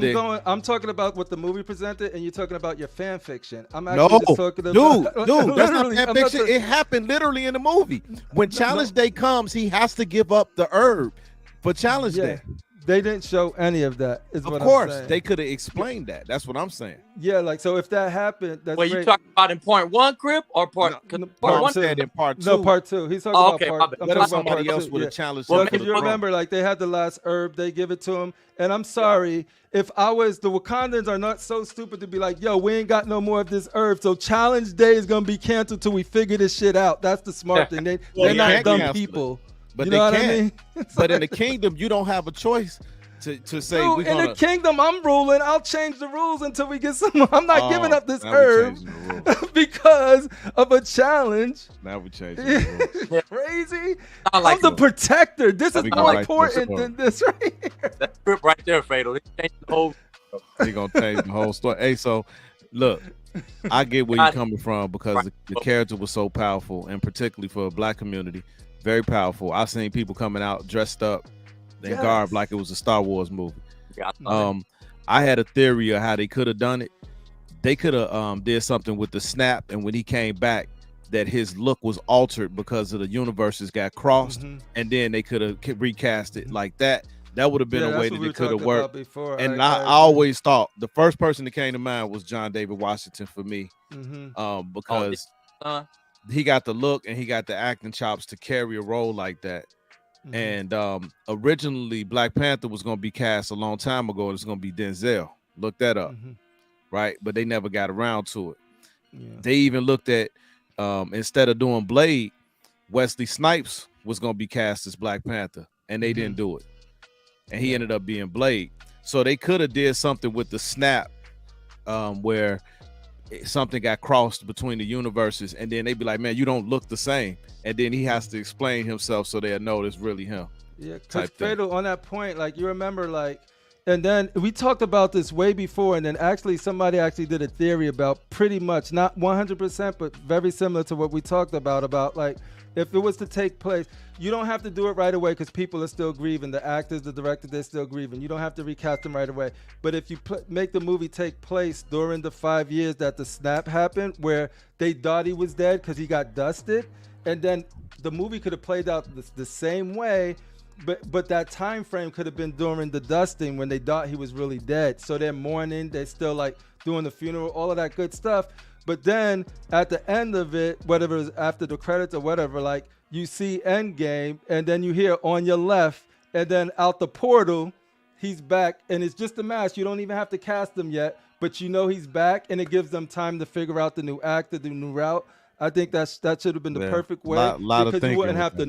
I'm talking about what the movie presented, and you're talking about your fan fiction. I'm no, actually just talking about dude, that's not Literally, fan I'm not fiction. It happened literally in the movie. When challenge no. day comes, he has to give up the herb for challenge Yeah, day. they didn't show any of that. Is Of what course, I'm saying. they could have explained that. That's what I'm saying. Yeah, like so if that happened, that's Well, you great. talking about in point one, Crip, or part? No, 'cause no, part part one. two. And in part two, No, part two. He's talking Oh, about okay, my part. bad. I'm what talking if about somebody part else two. would Yeah. have challenged Well, him for because the you throne? remember, like they had the last herb, they give it to him, and I'm sorry if I was the Wakandans are not so stupid to be like, yo, we ain't got no more of this herb, so challenge day is gonna be canceled till we figure this shit out. That's the smart thing. They're they not can't dumb cancel it. people. But you they know what can't. I mean? It's But in the like- kingdom, you don't have a choice to say Dude, we're in gonna. the kingdom, I'm ruling. I'll change the rules until we get some. I'm not giving up this now we herb changing the rules. because of a challenge. Now we changing the rules. Crazy. I like I'm the it. protector. This is We more go right to the important story. than this right here. That Crip right there, Fatal. He changed the whole. He gonna change the whole story. Hey, so look, I get where you're coming from because the character was so powerful, and particularly for a black community, very powerful. I've seen people coming out dressed up in Yes. garb like it was a Star Wars movie. Yeah, I had a theory of how they could have done it. They could have did something with the snap, and when he came back, that his look was altered because of the universes got crossed, Mhm. and then they could have recast it like that. That would have been Yeah, a that's way what that we it were could have talking worked. about before. And I always thought the first person that came to mind was John David Washington for me, because he got the look and he got the acting chops to carry a role like that. And originally Black Panther was going to be cast a long time ago. It's going to be Denzel. Look that up, right? But they never got around to it. Yeah. They even looked at instead of doing Blade, Wesley Snipes was going to be cast as Black Panther, and they didn't do it. And he ended up being Blade. So they could have did something with the snap where something got crossed between the universes, and then they'd be like, man, you don't look the same. And then he has to explain himself so they'll know it's really him. Yeah, because type thing. Fatal, on that point, like you remember, like, and then we talked about this way before, and then actually somebody actually did a theory about pretty much, not 100%, but very similar to what we talked about like, if it was to take place, you don't have to do it right away because people are still grieving. The actors, the director, they're still grieving. You don't have to recast them right away. But if you make the movie take place during the 5 years that the snap happened, where they thought he was dead because he got dusted, and then the movie could have played out the same way, but that time frame could have been during the dusting when they thought he was really dead. So they're mourning, they're still like doing the funeral, all of that good stuff. But then at the end of it, whatever is after the credits or whatever, like you see Endgame, and then you hear on your left, and then out the portal, he's back, and it's just a mask. You don't even have to cast him yet, but you know he's back, and it gives them time to figure out the new actor, the new route. I think that should have been the perfect way lot of because you thinking wouldn't with have to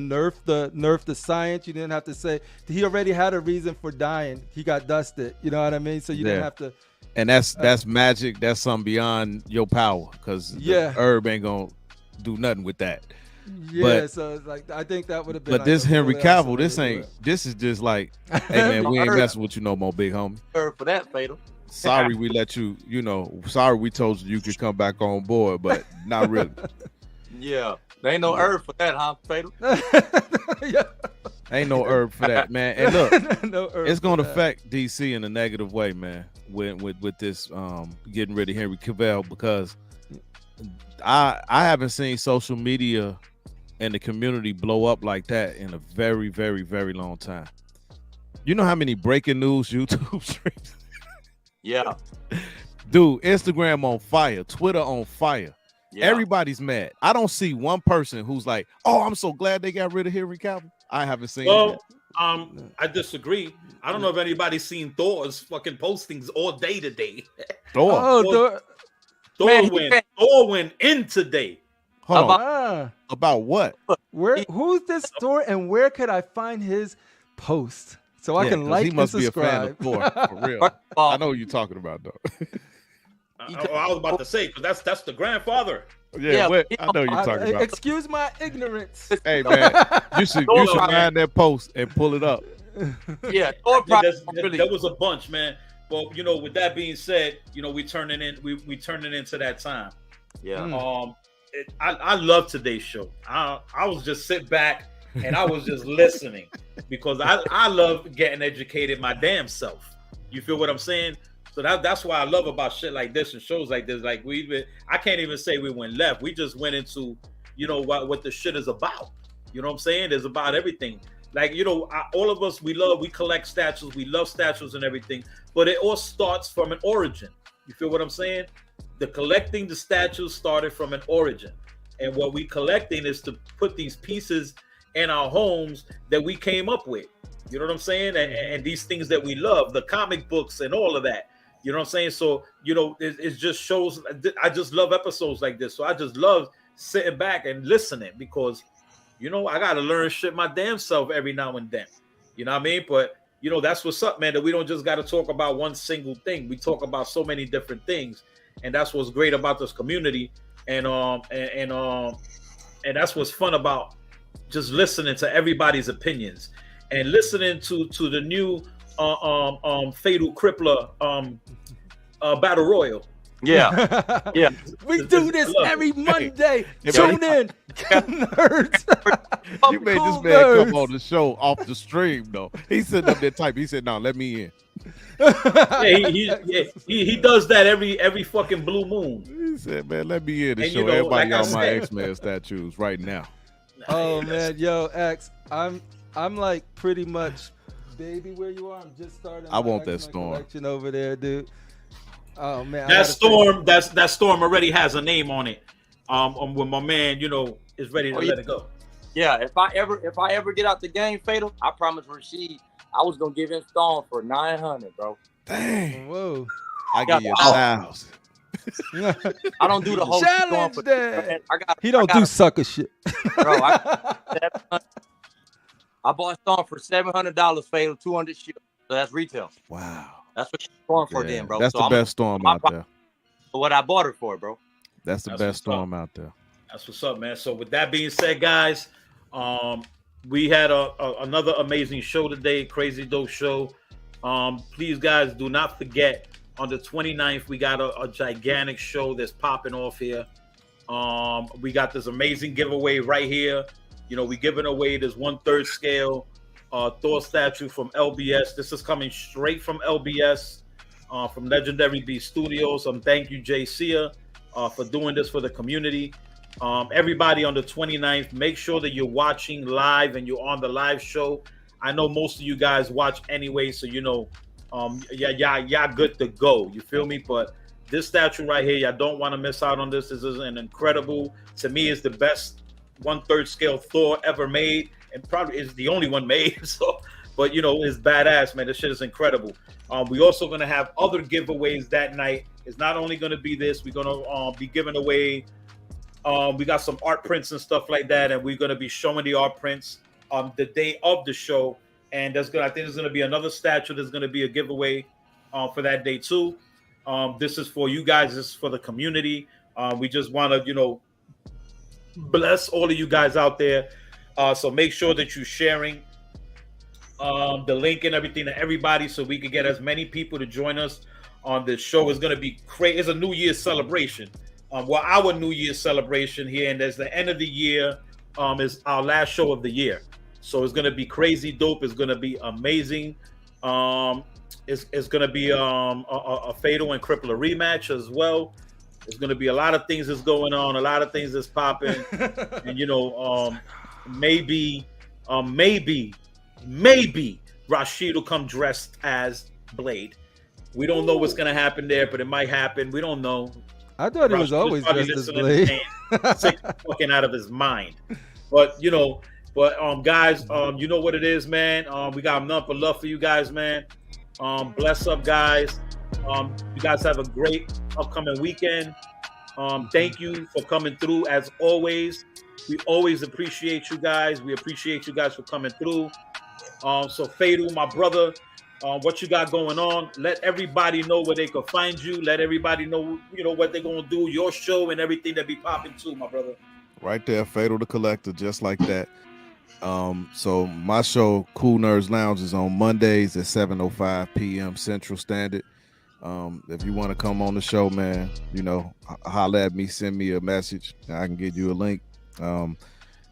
nerf the science. You didn't have to say he already had a reason for dying. He got dusted. You know what I mean? So you didn't have to. And that's magic. That's something beyond your power because the herb ain't gonna do nothing with that. Yeah, so it's like I think that would have been. But this Henry Cavill, this is just like, hey man, we ain't messing with you no more, big homie. For that, Fatal. Sorry we let you, sorry we told you could come back on board, but not really. Yeah, there ain't no herb for that, huh, Fatal? Yeah. Ain't no herb for that, man. And look, no herb it's gonna for that. affect DC in a negative way, man. With this getting rid of Henry Cavill, because I haven't seen social media and the community blow up like that in a very, very, very long time. You know how many breaking news YouTube streams? Yeah. Dude, Instagram on fire, Twitter on fire. Yeah. Everybody's mad. I don't see one person who's like, "Oh, I'm so glad they got rid of Henry Cavill." I haven't seen it. I disagree. I don't know if anybody's seen Thor's fucking postings all day today. Thor. Oh, Thor went in today. Hold on. About what? Who's this store, and where could I find his post so I can like he must and subscribe? be a fan of Thor, for real. I know what you're talking about, though. I was about to say, because that's the grandfather. Yeah, I know you're talking about. Excuse my ignorance. Hey man, you should find that post and pull it up. Yeah, there was a bunch, man. Well, with that being said, we turning into that time. Yeah. I love today's show. I was just sit back and I was just listening because I love getting educated my damn self. You feel what I'm saying? So that's why I love about shit like this and shows like this. Like I can't even say we went left. We just went into, what the shit is about. You know what I'm saying? It's about everything. Like, all of us, we collect statues. We love statues and everything. But it all starts from an origin. You feel what I'm saying? The collecting the statues started from an origin. And what we collecting is to put these pieces in our homes that we came up with. You know what I'm saying? And these things that we love, the comic books and all of that. You know what I'm saying? So, it just shows, I just love episodes like this. So I just love sitting back and listening because, I got to learn shit my damn self every now and then. You know what I mean? But, that's what's up, man, that we don't just got to talk about one single thing. We talk about so many different things. And that's what's great about this community. And that's what's fun about just listening to everybody's opinions and listening to the new Fatal Crippler Battle Royal. Yeah. Yeah. We do this every Monday. Tune in, nerds. You made this man come on the show off the stream, though. He's sitting up there typing. He said, "No, let me in." He does that every fucking blue moon. He said, "Man, let me in and show everybody like all my X-Men statues right now." Oh man, yo, X, I'm like pretty much baby where you are. I'm just starting. I want that Storm collection over there, dude. Oh man, that Storm already has a name on it. When my man, is ready to let it go. Yeah, if I ever get out the game, Fatal, I promise Rasheed, I was gonna give him Storm for 900, bro. Dang, whoa! I give you 1,000. I don't do the whole challenge. He don't do sucker shit, bro. I bought Storm for $700, Fatal, 200 shit. So that's retail. Wow. That's what she's going for then, bro. That's the best Storm out there. What I bought her for, bro. That's the best Storm out there. That's what's up, man. So with that being said, guys, we had another amazing show today, crazy dope show. Please, guys, do not forget on the 29th, we got a gigantic show that's popping off here. We got this amazing giveaway right here. We giving away this 1/3 scale Thor statue from LBS. This is coming straight from LBS, from Legendary Beast Studios. Thank you, Jay Sia, for doing this for the community. Everybody on the 29th, make sure that you're watching live and you're on the live show. I know most of you guys watch anyway, so y'all good to go. You feel me? But this statue right here, y'all don't want to miss out on this. This is an incredible, to me, is the best 1/3 scale Thor ever made, and probably is the only one made. So, but it's badass, man. This shit is incredible. We also gonna have other giveaways that night. It's not only gonna be this. We're gonna be giving away. We got some art prints and stuff like that, and we're gonna be showing the art prints the day of the show. And I think there's gonna be another statue. There's gonna be a giveaway for that day too. This is for you guys. This is for the community. We just want to, bless all of you guys out there. So make sure that you're sharing the link and everything to everybody so we can get as many people to join us on this show. It's going to be crazy. It's a New Year's celebration. Our New Year's celebration here, and as the end of the year is our last show of the year. So it's going to be crazy dope. It's going to be amazing. It's going to be a Fatal and Crippler rematch as well. There's going to be a lot of things that's going on, a lot of things that's popping, and maybe Rashid will come dressed as Blade. We don't know what's going to happen there, but it might happen. We don't know. I thought he was always dressed as Blade. Sick fucking out of his mind. But guys, you know what it is, man. We got nothing but love for you guys, man. Bless up, guys. You guys have a great upcoming weekend. Thank you for coming through as always. We always appreciate you guys. We appreciate you guys for coming through. So Fatal, my brother, what you got going on? Let everybody know where they can find you. Let everybody know, what they're gonna do, your show and everything that be popping too, my brother. Right there, Fatal the Collector, just like that. So my show, Cool Nerds Lounge, is on Mondays at 7:05 p.m. Central Standard. If you want to come on the show, man, holler at me, send me a message. I can get you a link.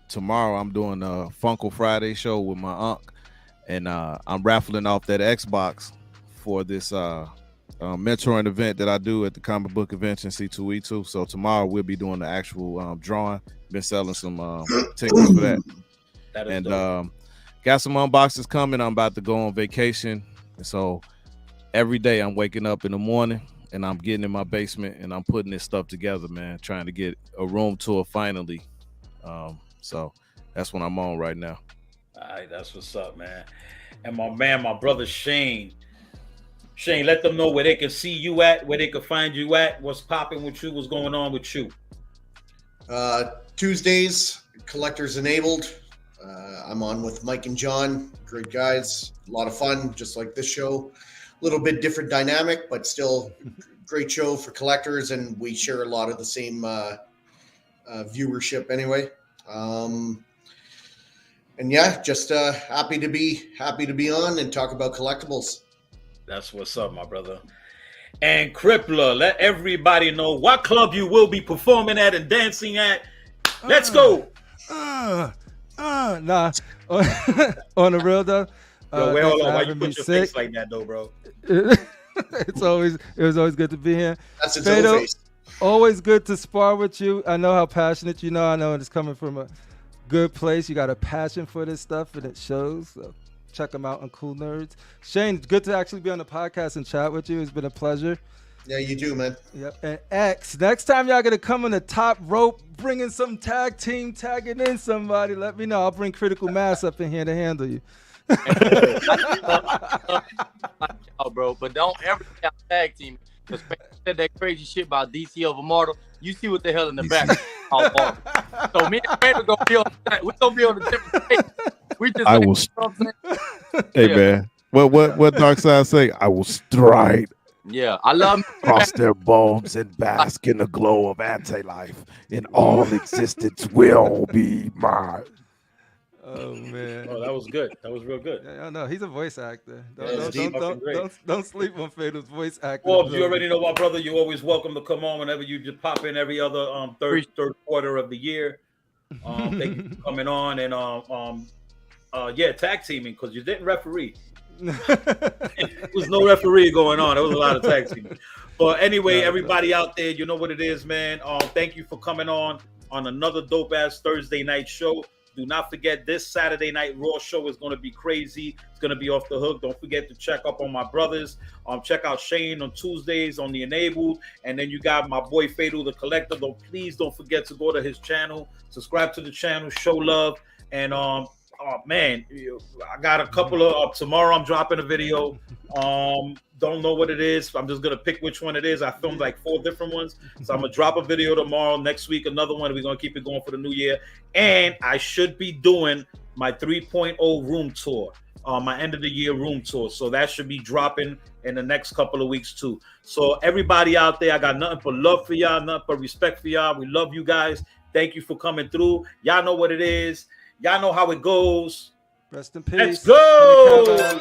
Tomorrow I'm doing a Funko Friday show with my uncle, and I'm raffling off that Xbox for this mentoring event that I do at the comic book convention C2E2. So tomorrow we'll be doing the actual drawing. Been selling some tickets for that. And got some unboxes coming. I'm about to go on vacation, and so every day I'm waking up in the morning and I'm getting in my basement and I'm putting this stuff together, man, trying to get a room tour finally. So that's what I'm on right now. All right, that's what's up, man. And my brother Shane, let them know where they can see you at, where they can find you at, what's popping with you, what's going on with you. Tuesdays, Collectors Enabled. I'm on with Mike and John, great guys, a lot of fun, just like this show. A little bit different dynamic, but still great show for collectors, and we share a lot of the same viewership anyway. And yeah, just happy to be on and talk about collectibles. That's what's up, my brother. And Crippler, let everybody know what club you will be performing at and dancing at. Let's go. Nah. On the real though. Yo, wait, hold on. Why you put your face like that though, bro? It was always good to be here. That's its Fatal, own face. always good to spar with you. I know how passionate you know. I know it's coming from a good place. You got a passion for this stuff, and it shows. So check them out on Cool Nerds. Shane, it's good to actually be on the podcast and chat with you. It's been a pleasure. Yeah, you do, man. Yep. And X, next time y'all gonna come on the top rope, bringing some tag team, tagging in somebody, let me know. I'll bring Critical Mass up in here to handle you. Bro, but don't ever count tag team, because said that crazy shit about DC over Mortal. You see what the hell in the back. So me and Randall gonna be on a different page. We just Hey man, what Darkseid say? I will stride. Yeah, I love cross their bones and bask in the glow of anti-life, and all existence will be mine. Oh man! Oh, that was good. That was real good. Yeah, I know he's a voice actor. Don't sleep on Fatal's voice actor. Well, you already know, my brother. You're always welcome to come on whenever you just pop in every other third quarter of the year. Thank you for coming on and tag teaming, because you didn't referee. There was no referee going on. There was a lot of tag teaming. But anyway, everybody out there, you know what it is, man. Thank you for coming on another dope ass Thursday night show. Do not forget, this Saturday night Raw show is going to be crazy. It's going to be off the hook. Don't forget to check up on my brothers. Check out Shane on Tuesdays on the Enabled. And then you got my boy Fatal the Collector. Please don't forget to go to his channel. Subscribe to the channel. Show love. And oh man, I got a couple of tomorrow. I'm dropping a video. Don't know what it is. I'm just gonna pick which one it is. I filmed like 4 different ones, so I'm gonna drop a video tomorrow. Next week, another one. We're gonna keep it going for the new year. And I should be doing my 3.0 room tour, my end of the year room tour. So that should be dropping in the next couple of weeks too. So everybody out there, I got nothing but love for y'all, nothing but respect for y'all. We love you guys. Thank you for coming through. Y'all know what it is. Y'all know how it goes. Rest in peace. Let's go.